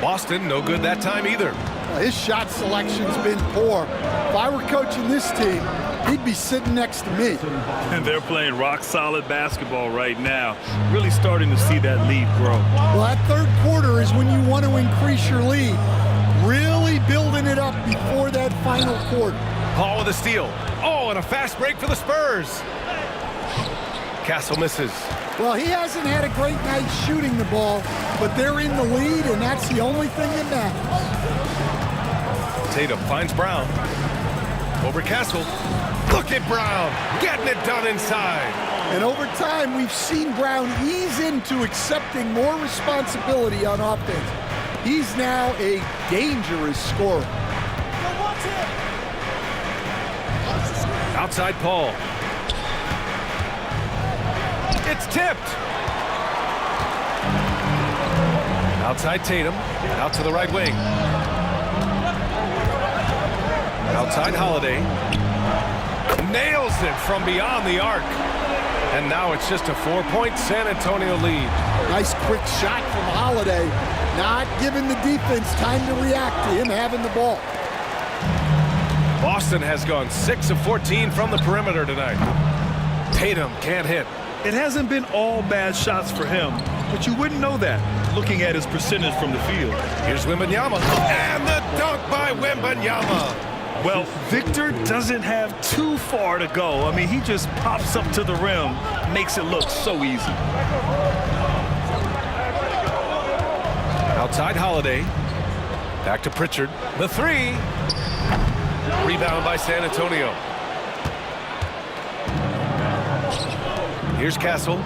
Boston, no good that time either. His shot selection's been poor. If I were coaching this team, he'd be sitting next to me. And they're playing rock-solid basketball right now. Really starting to see that lead grow. Well, that third quarter is when you want to increase your lead. Really building it up before that final quarter. Paul with a steal. Oh, and a fast break for the Spurs. Castle misses. Well, he hasn't had a great night shooting the ball, but they're in the lead, and that's the only thing that matters. Tatum finds Brown. Over Castle. Look at Brown getting it done inside. And over time, we've seen Brown ease into accepting more responsibility on offense. He's now a dangerous scorer. Outside Paul. It's tipped. Outside Tatum. Out to the right wing. Outside Holiday. Nails it from beyond the arc. And now it's just a 4-point San Antonio lead. Nice quick shot from Holiday. Not giving the defense time to react to him having the ball. Boston has gone 6 of 14 from the perimeter tonight. Tatum can't hit. It hasn't been all bad shots for him, but you wouldn't know that looking at his percentage from the field. Here's Wembanyama. And the dunk by Wembanyama. Well, Victor doesn't have too far to go. I mean, he just pops up to the rim, makes it look so easy. Outside Holiday. Back to Pritchard. The three. Rebound by San Antonio. Here's Castle.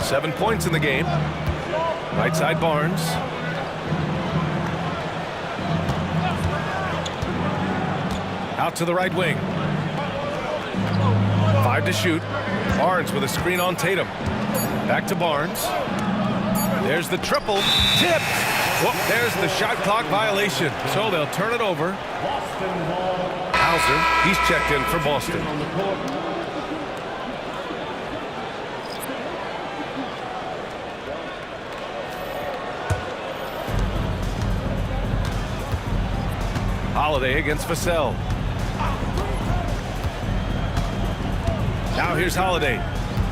7 points in the game. Right side Barnes. Out to the right wing. 5 to shoot. Barnes with a screen on Tatum. Back to Barnes. There's the triple. Tipped. Whoop, there's the shot clock violation. So they'll turn it over. Hauser, he's checked in for Boston. Holiday against Vassell. Now here's Holiday.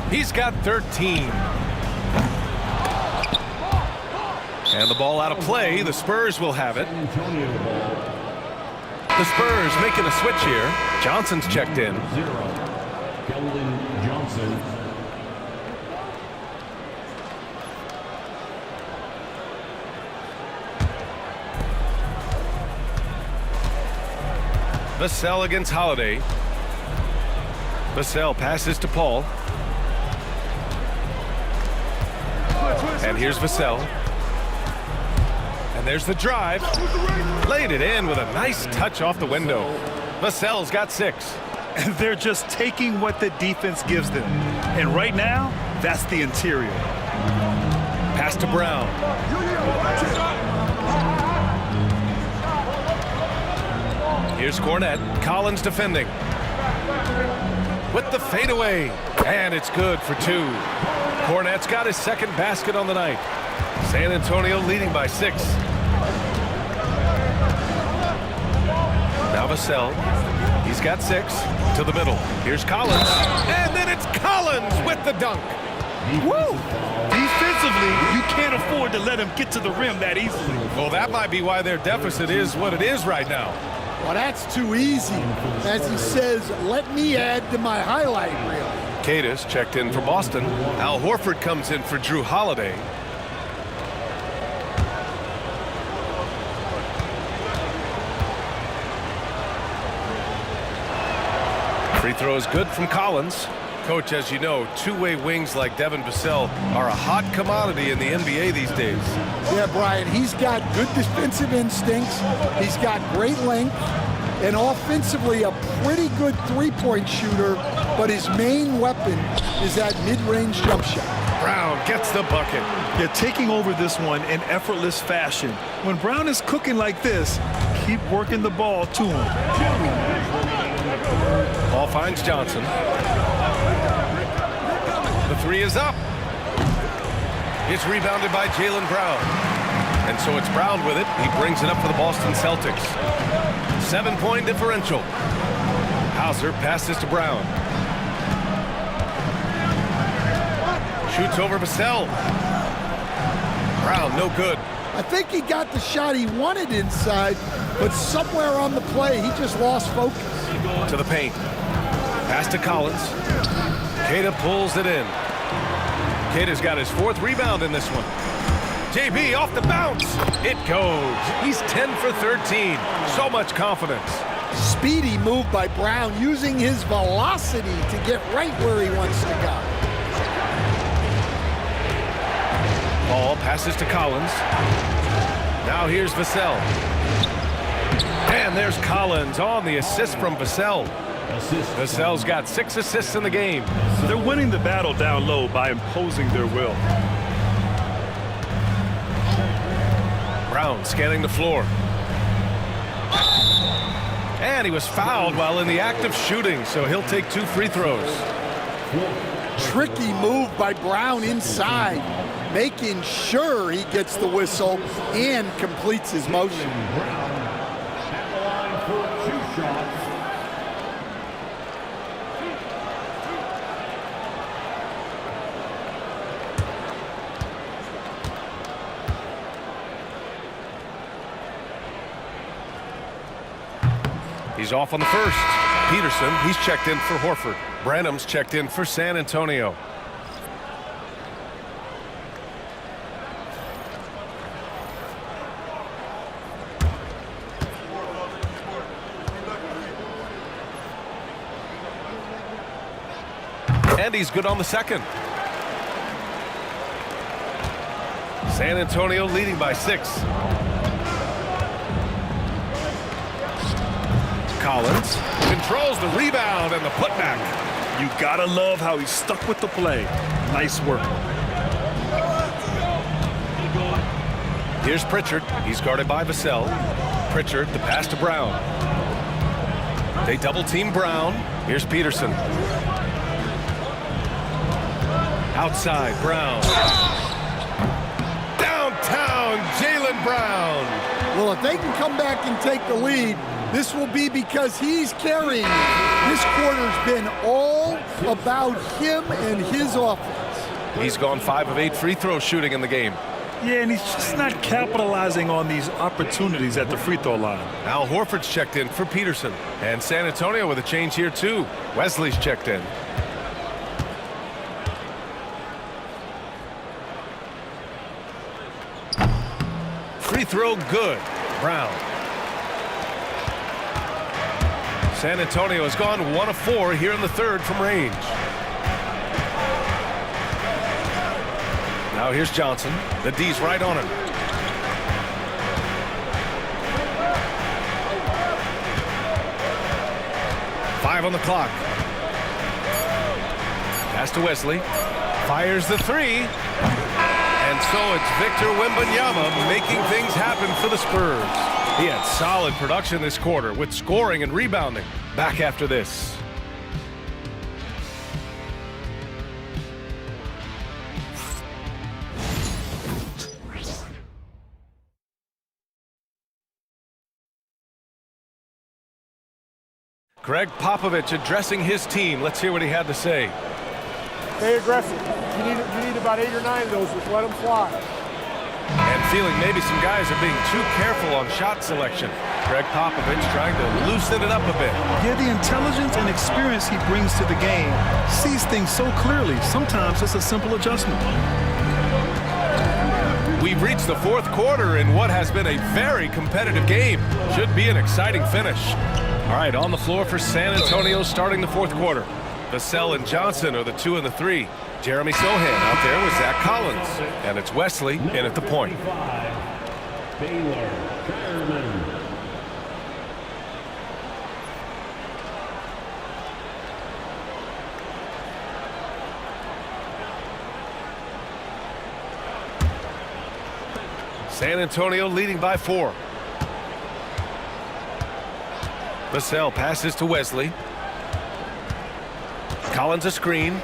He's got 13. And the ball out of play. The Spurs will have it. The Spurs making a switch here. Johnson's checked in. Keldon Johnson. Vassell against Holiday. Vassell passes to Paul. And here's Vassell. And there's the drive. Laid it in with a nice touch off the window. Vassell's got 6. And they're just taking what the defense gives them. And right now, that's the interior. Pass to Brown. Here's Cornette. Collins defending. With the fadeaway. And it's good for 2. Cornette's got his second basket on the night. San Antonio leading by 6. Now Vassell. He's got 6. To the middle. Here's Collins. And then it's Collins with the dunk. Woo! Defensively, you can't afford to let him get to the rim that easily. Well, that might be why their deficit is what it is right now. Well, that's too easy. As he says, let me add to my highlight reel. Cadis checked in for Boston. Al Horford comes in for Drew Holiday. Free throw is good from Collins. Coach, as you know, two-way wings like Devin Vassell are a hot commodity in the NBA these days. Yeah, Brian, he's got good defensive instincts. He's got great length. And offensively, a pretty good three-point shooter. But his main weapon is that mid-range jump shot. Brown gets the bucket. They're taking over this one in effortless fashion. When Brown is cooking like this, keep working the ball to him. Ball finds Johnson. The three is up. It's rebounded by Jaylen Brown. And so it's Brown with it. He brings it up for the Boston Celtics. 7-point differential. Hauser passes to Brown. Shoots over Vassell. Brown, no good. I think he got the shot he wanted inside, but somewhere on the play, he just lost focus. To the paint. Pass to Collins. Queta pulls it in. Queta's got his 4th rebound in this one. JB off the bounce. It goes. He's 10 for 13. So much confidence. Speedy move by Brown, using his velocity to get right where he wants to go. Ball passes to Collins. Now here's Vassell. And there's Collins on the assist from Vassell. Vassell's got 6 assists in the game. They're winning the battle down low by imposing their will. Brown scanning the floor. And he was fouled while in the act of shooting, so he'll take 2 free throws. Tricky move by Brown inside, making sure he gets the whistle and completes his motion. He's off on the first. Peterson, he's checked in for Horford. Branham's checked in for San Antonio. And he's good on the second. San Antonio leading by 6. Collins controls the rebound and the putback. You gotta love how he stuck with the play. Nice work. Here's Pritchard. He's guarded by Vassell. Pritchard, the pass to Brown. They double team Brown. Here's Peterson. Outside, Brown. Downtown, Jaylen Brown. Well, if they can come back and take the lead, this will be because he's carrying it. This quarter's been all about him and his offense. He's gone 5 of 8 free throw shooting in the game. Yeah, and he's just not capitalizing on these opportunities at the free throw line. Al Horford's checked in for Peterson. And San Antonio with a change here, too. Wesley's checked in. Free throw good. Brown. San Antonio has gone 1 of 4 here in the third from range. Now here's Johnson. The D's right on him. Five on the clock. Pass to Wesley. Fires the 3. And so it's Victor Wembanyama making things happen for the Spurs. He had solid production this quarter with scoring and rebounding. Back after this. Greg Popovich addressing his team. Let's hear what he had to say. Stay aggressive. You need about 8 or 9 of those. Just let them fly. And feeling maybe some guys are being too careful on shot selection. Greg Popovich trying to loosen it up a bit. Yeah, the intelligence and experience he brings to the game sees things so clearly. Sometimes it's a simple adjustment. We've reached the 4th quarter in what has been a very competitive game. Should be an exciting finish. All right, on the floor for San Antonio starting the 4th quarter. Vassell and Johnson are the 2 and the 3. Jeremy Sohan out there with Zach Collins. And it's Wesley in at the point. San Antonio leading by 4. Vassell passes to Wesley. Collins a screen.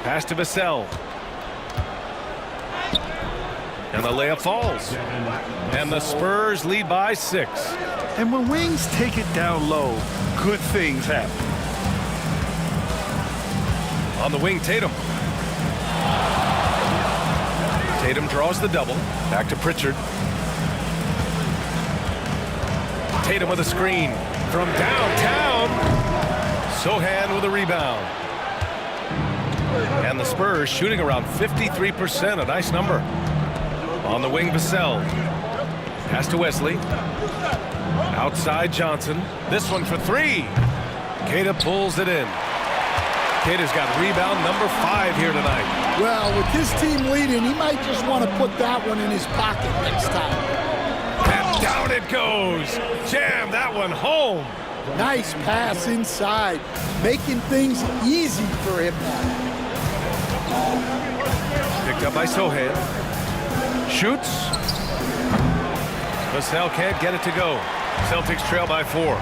Pass to Vassell. And the layup falls. And the Spurs lead by 6. And when wings take it down low, good things happen. On the wing, Tatum. Tatum draws the double. Back to Pritchard. Tatum with a screen from downtown. Sohan with a rebound. And the Spurs shooting around 53%, a nice number. On the wing, Vassell. Pass to Wesley. Outside Johnson. This one for three. Queta pulls it in. Queta's got rebound number 5 here tonight. Well, with his team leading, he might just want to put that one in his pocket next time. And down it goes. Jam that one home. Nice pass inside, making things easy for him. Picked up by Sohan. Shoots. Vassell can't get it to go. Celtics trail by 4.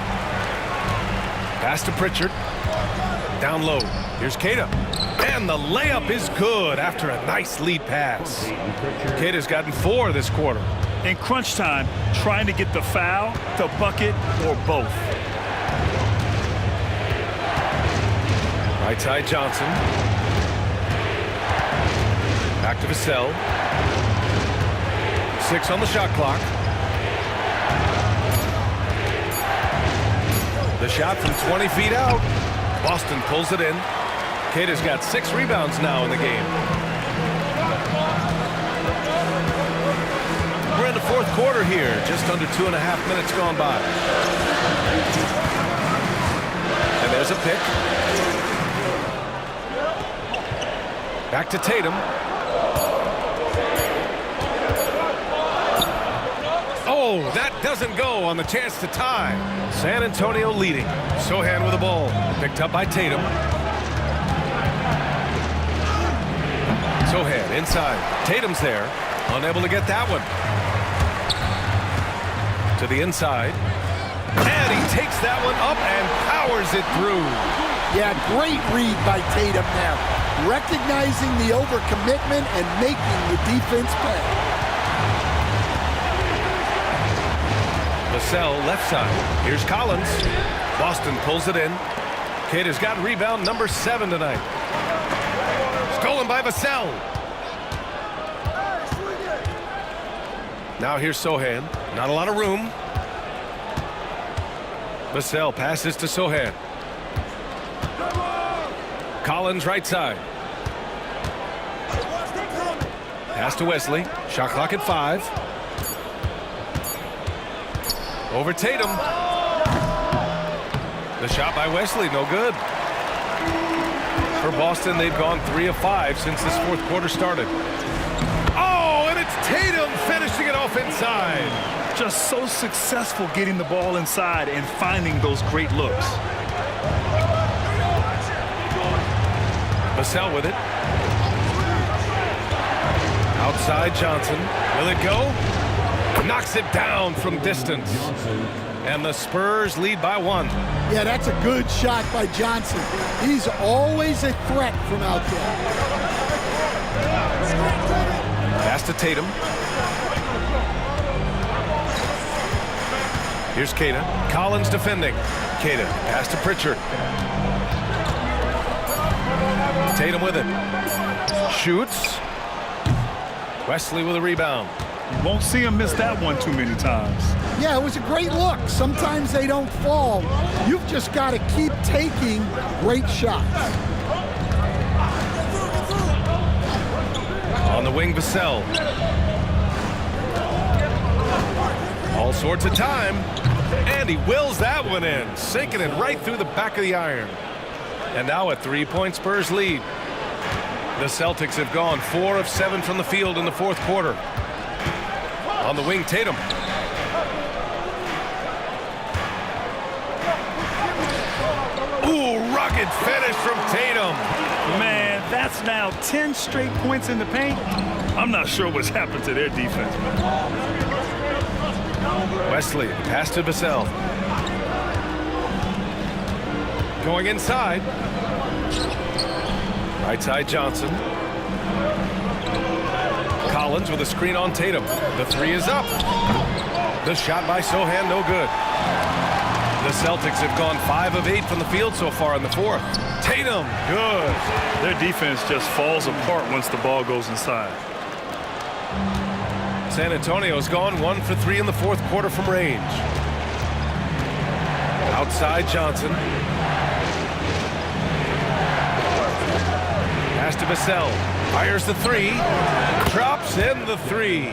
Pass to Pritchard. Down low. Here's Queta. And the layup is good after a nice lead pass. Queta's gotten 4 this quarter. In crunch time, trying to get the foul, the bucket, or both. Right side Johnson. Back to Vassell. 6 on the shot clock. The shot from 20 feet out. Boston pulls it in. Queta's got 6 rebounds now in the game. We're in the 4th quarter here. Just under 2.5 minutes gone by. And there's a pick. Back to Tatum. Oh, that doesn't go on the chance to tie. San Antonio leading. Sohan with the ball. Picked up by Tatum. Sohan inside. Tatum's there. Unable to get that one. To the inside. And he takes that one up and powers it through. Yeah, great read by Tatum there. Recognizing the overcommitment and making the defense pay. Vassell left side. Here's Collins. Boston pulls it in. Queta's got rebound number 7 tonight. Stolen by Vassell. Now here's Sohan. Not a lot of room. Vassell passes to Sohan. Collins right side. Pass to Wesley. Shot clock at 5. Over Tatum. The shot by Wesley, no good. For Boston, they've gone 3 of 5 since this 4th quarter started. Oh, and it's Tatum finishing it off inside. Just so successful getting the ball inside and finding those great looks. Vassell with it. Outside Johnson. Will it go? Knocks it down from distance. And the Spurs lead by 1. Yeah, that's a good shot by Johnson. He's always a threat from out there. Pass to Tatum. Here's Queta. Collins defending. Queta. Pass to Pritchard. Tatum with it. Shoots. Wesley with a rebound. You won't see him miss that one too many times. Yeah, it was a great look. Sometimes they don't fall. You've just got to keep taking great shots. On the wing, Vassell. All sorts of time. And he wills that one in, sinking it right through the back of the iron. And now a 3-point Spurs lead. The Celtics have gone 4 of 7 from the field in the 4th quarter. On the wing, Tatum. Ooh, rugged finish from Tatum. Man, that's now 10 straight points in the paint. I'm not sure what's happened to their defense. Wesley, pass to Vassell. Going inside. Right side Johnson. Collins with a screen on Tatum. The 3 is up. The shot by Sohan, no good. The Celtics have gone 5 of 8 from the field so far in the 4th. Tatum, good. Their defense just falls apart once the ball goes inside. San Antonio's gone 1 for 3 in the fourth quarter from range. Outside Johnson. Pass to Vassell. Fires the three. Drops in the three.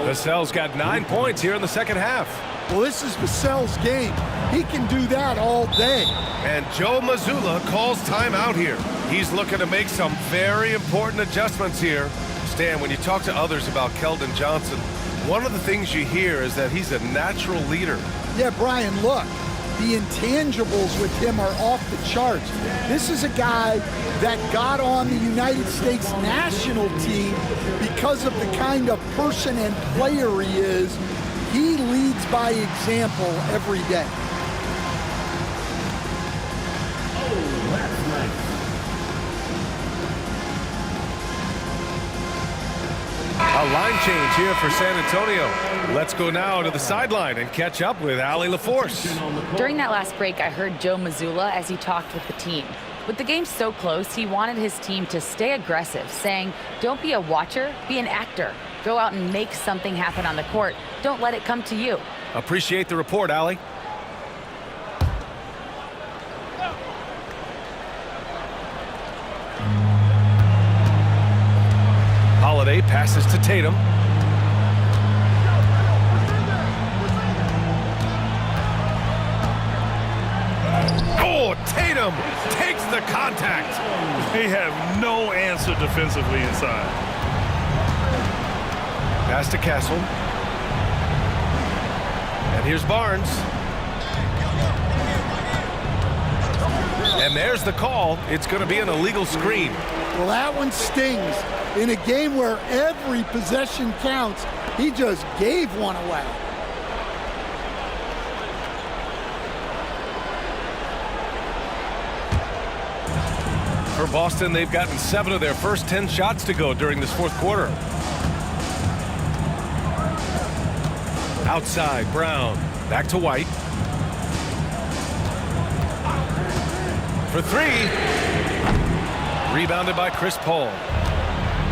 Vassell's got 9 points here in the second half. Well, this is Vassell's game. He can do that all day. And Joe Mazzulla calls timeout here. He's looking to make some very important adjustments here. Stan, when you talk to others about Keldon Johnson, one of the things you hear is that he's a natural leader. Yeah, Brian, look. The intangibles with him are off the charts. This is a guy that got on the United States national team because of the kind of person and player he is. He leads by example every day. A line change here for San Antonio. Let's go now to the sideline and catch up with Allie LaForce. During that last break, I heard Joe Mazzulla as he talked with the team. With the game so close, he wanted his team to stay aggressive, saying, don't be a watcher, be an actor. Go out and make something happen on the court. Don't let it come to you. Appreciate the report, Allie. Holiday passes to Tatum. Oh, Tatum takes the contact. They have no answer defensively inside. Pass to Castle. And here's Barnes. And there's the call. It's going to be an illegal screen. Well, that one stings. In a game where every possession counts, he just gave one away. For Boston, they've gotten 7 of their first 10 shots to go during this fourth quarter. Outside, Brown. Back to White. For 3. Rebounded by Chris Paul.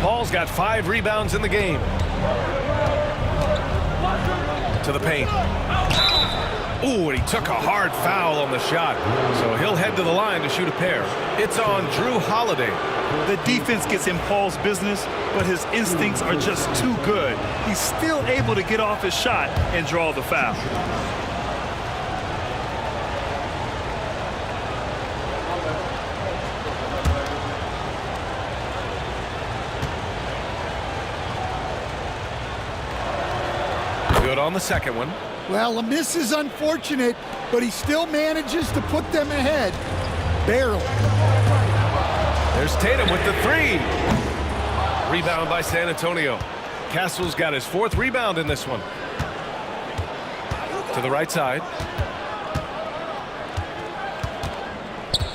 Paul's got 5 rebounds in the game. To the paint. Ooh, and he took a hard foul on the shot. So he'll head to the line to shoot a pair. It's on Drew Holiday. The defense gets in Paul's business, but his instincts are just too good. He's still able to get off his shot and draw the foul. Good on the second one. Well, the miss is unfortunate, but he still manages to put them ahead. Barely. There's Tatum with the 3. Rebound by San Antonio. Castle's got his 4th rebound in this one. To the right side.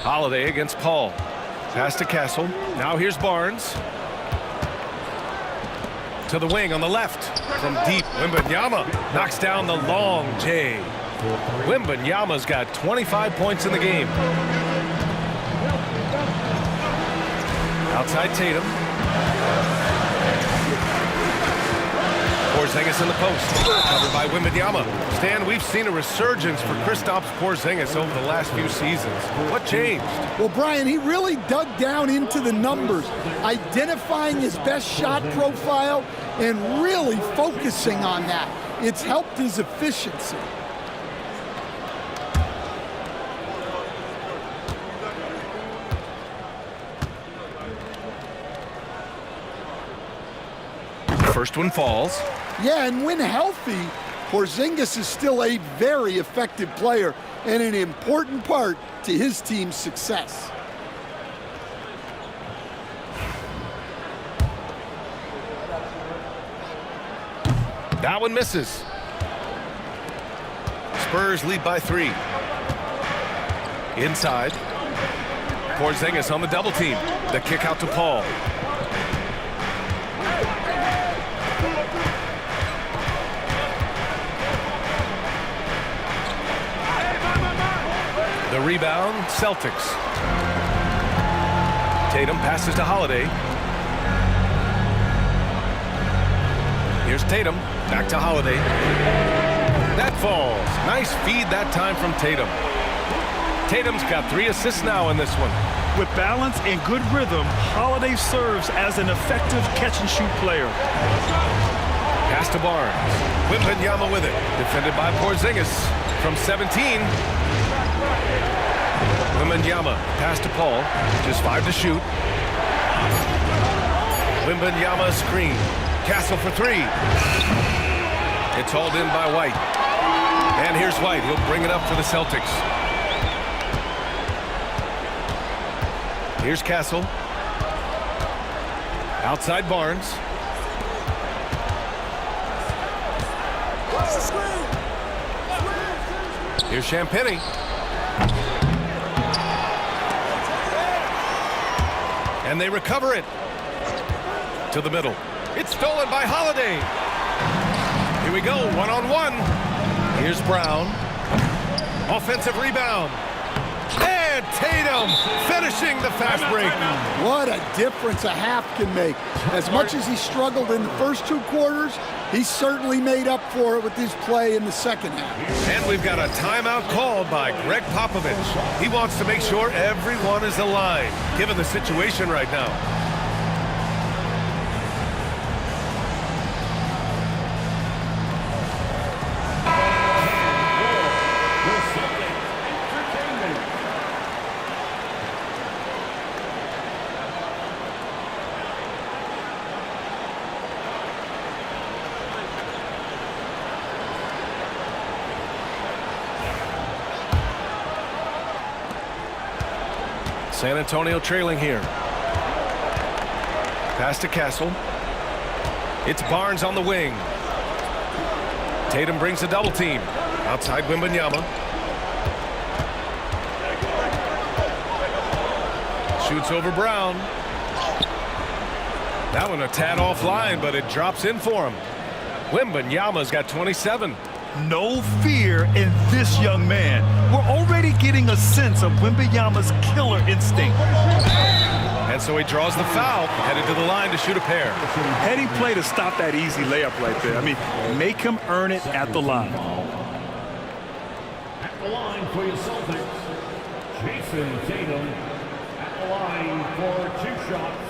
Holiday against Paul. Pass to Castle. Now here's Barnes. To the wing on the left. From deep, Wembanyama knocks down the long J. Wembanyama's got 25 points in the game. Outside Tatum. Porzingis in the post. Covered by Wembanyama. Stan, we've seen a resurgence for Kristaps Porzingis over the last few seasons. What changed? Well, Brian, he really dug down into the numbers, identifying his best shot profile and really focusing on that. It's helped his efficiency. First one falls. Yeah, and when healthy, Porzingis is still a very effective player and an important part to his team's success. That one misses. Spurs lead by 3. Inside. Porzingis on the double team. The kick out to Paul. The rebound, Celtics. Tatum passes to Holiday. Here's Tatum. Back to Holiday. That falls. Nice feed that time from Tatum. Tatum's got 3 assists now in this one. With balance and good rhythm, Holiday serves as an effective catch-and-shoot player. Pass to Barnes. Wembanyama with it. Defended by Porzingis from 17. Wembanyama. Pass to Paul. Just 5 to shoot. Wembanyama screen. Castle for 3. It's hauled in by White. And here's White. He'll bring it up for the Celtics. Here's Castle. Outside Barnes. Here's Champagnie. And they recover it. To the middle. It's stolen by Holiday. Here we go, one-on-one. Here's Brown. Offensive rebound. And Tatum finishing the fast break. What a difference a half can make. As much as he struggled in the first 2 quarters, he certainly made up for it with his play in the second half. And we've got a timeout called by Greg Popovich. He wants to make sure everyone is aligned, given the situation right now. San Antonio trailing here. Pass to Castle. It's Barnes on the wing. Tatum brings a double team. Outside Wembanyama. Shoots over Brown. That one a tad offline, but it drops in for him. Wembanyama's got 27. No fear in this young man. We're already getting a sense of Wembanyama's killer instinct. And so he draws the foul, headed to the line to shoot a pair. Heading play to stop that easy layup right there. I mean, make him earn it at the line. At the line for your Celtics, Jason Tatum. At the line for 2 shots.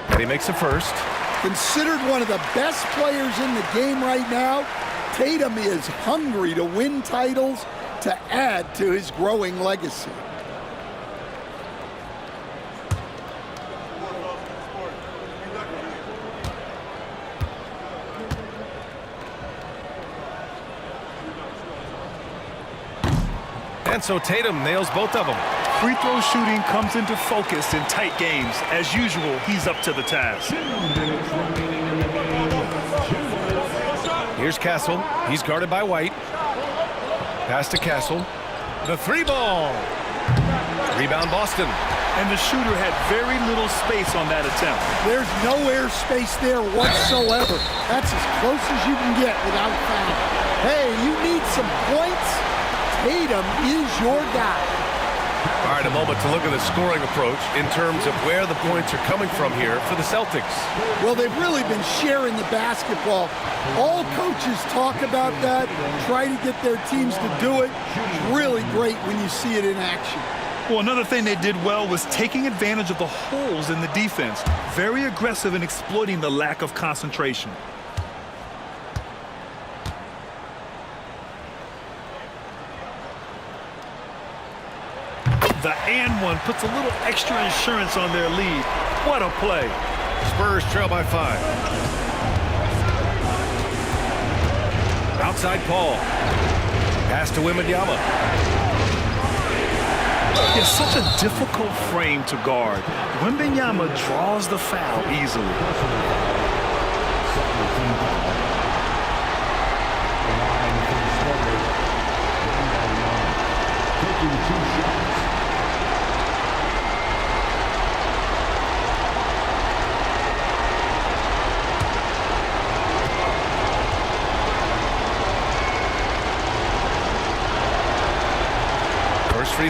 And he makes the first. Considered one of the best players in the game right now, Tatum is hungry to win titles to add to his growing legacy. And so Tatum nails both of them. Free throw shooting comes into focus in tight games. As usual, he's up to the task. Here's Castle. He's guarded by White. Pass to Castle. The 3-ball. Rebound Boston. And the shooter had very little space on that attempt. There's no air space there whatsoever. That's as close as you can get without foul. Hey, you need some points? Tatum is your guy. All right, a moment to look at the scoring approach in terms of where the points are coming from here for the Celtics. Well, they've really been sharing the basketball. All coaches talk about that, try to get their teams to do it. It's really great when you see it in action. Well, another thing they did well was taking advantage of the holes in the defense. Very aggressive in exploiting the lack of concentration. The and one puts a little extra insurance on their lead. What a play. Spurs trail by 5. Outside Paul. Pass to Wembanyama. It's such a difficult frame to guard. Wembanyama draws the foul easily.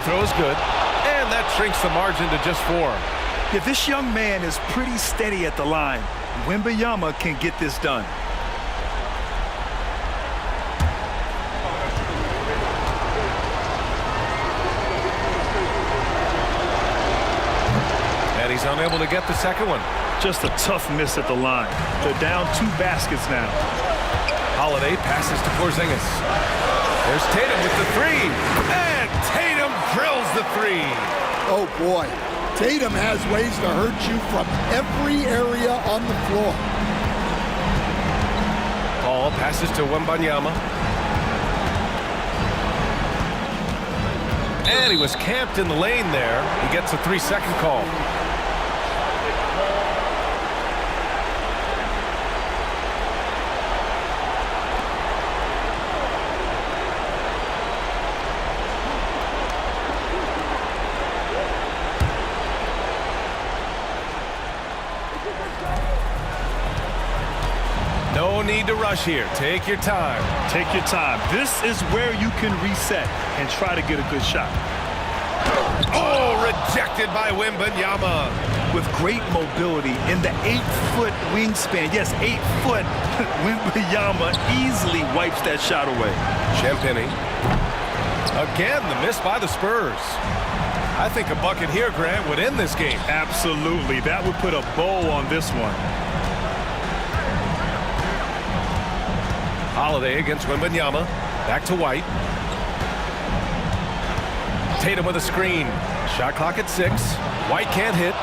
throw is good, and that shrinks the margin to just 4. Yeah, this young man is pretty steady at the line. Wembanyama can get this done. And he's unable to get the second one. Just a tough miss at the line. They're down 2 baskets now. Holiday passes to Porzingis. There's Tatum with the 3. And Tatum drills the 3. Oh, boy. Tatum has ways to hurt you from every area on the floor. Paul passes to Wembanyama. And he was camped in the lane there. He gets a 3-second call. No need to rush here. Take your time. Take your time. This is where you can reset and try to get a good shot. Oh, rejected by Wembanyama. With great mobility in the 8-foot wingspan. Yes, 8 foot. Wembanyama easily wipes that shot away. Champagny. Again, the miss by the Spurs. I think a bucket here, Grant, would end this game. Absolutely. That would put a bow on this one. Holiday against Wembanyama. Back to White. Tatum with a screen. Shot clock at 6. White can't hit.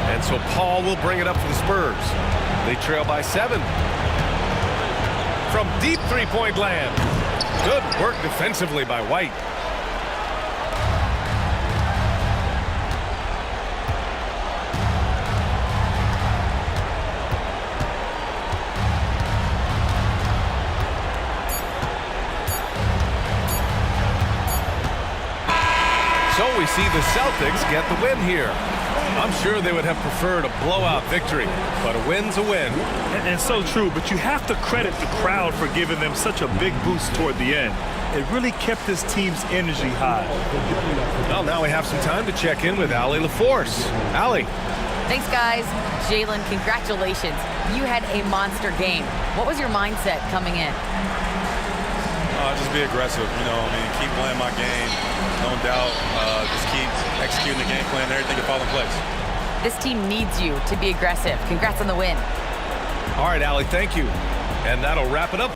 And so Paul will bring it up for the Spurs. They trail by 7. From deep three-point land. Good work defensively by White. So we see the Celtics get the win here. I'm sure they would have preferred a blowout victory, but a win's a win. And so true, but you have to credit the crowd for giving them such a big boost toward the end. It really kept this team's energy high. Well, now we have some time to check in with Allie LaForce. Allie. Thanks, guys. Jalen, congratulations. You had a monster game. What was your mindset coming in? Just be aggressive, keep playing my game, no doubt. Just keep executing the game plan, everything will fall in place. This team needs you to be aggressive. Congrats on the win. All right, Allie, thank you. And that'll wrap it up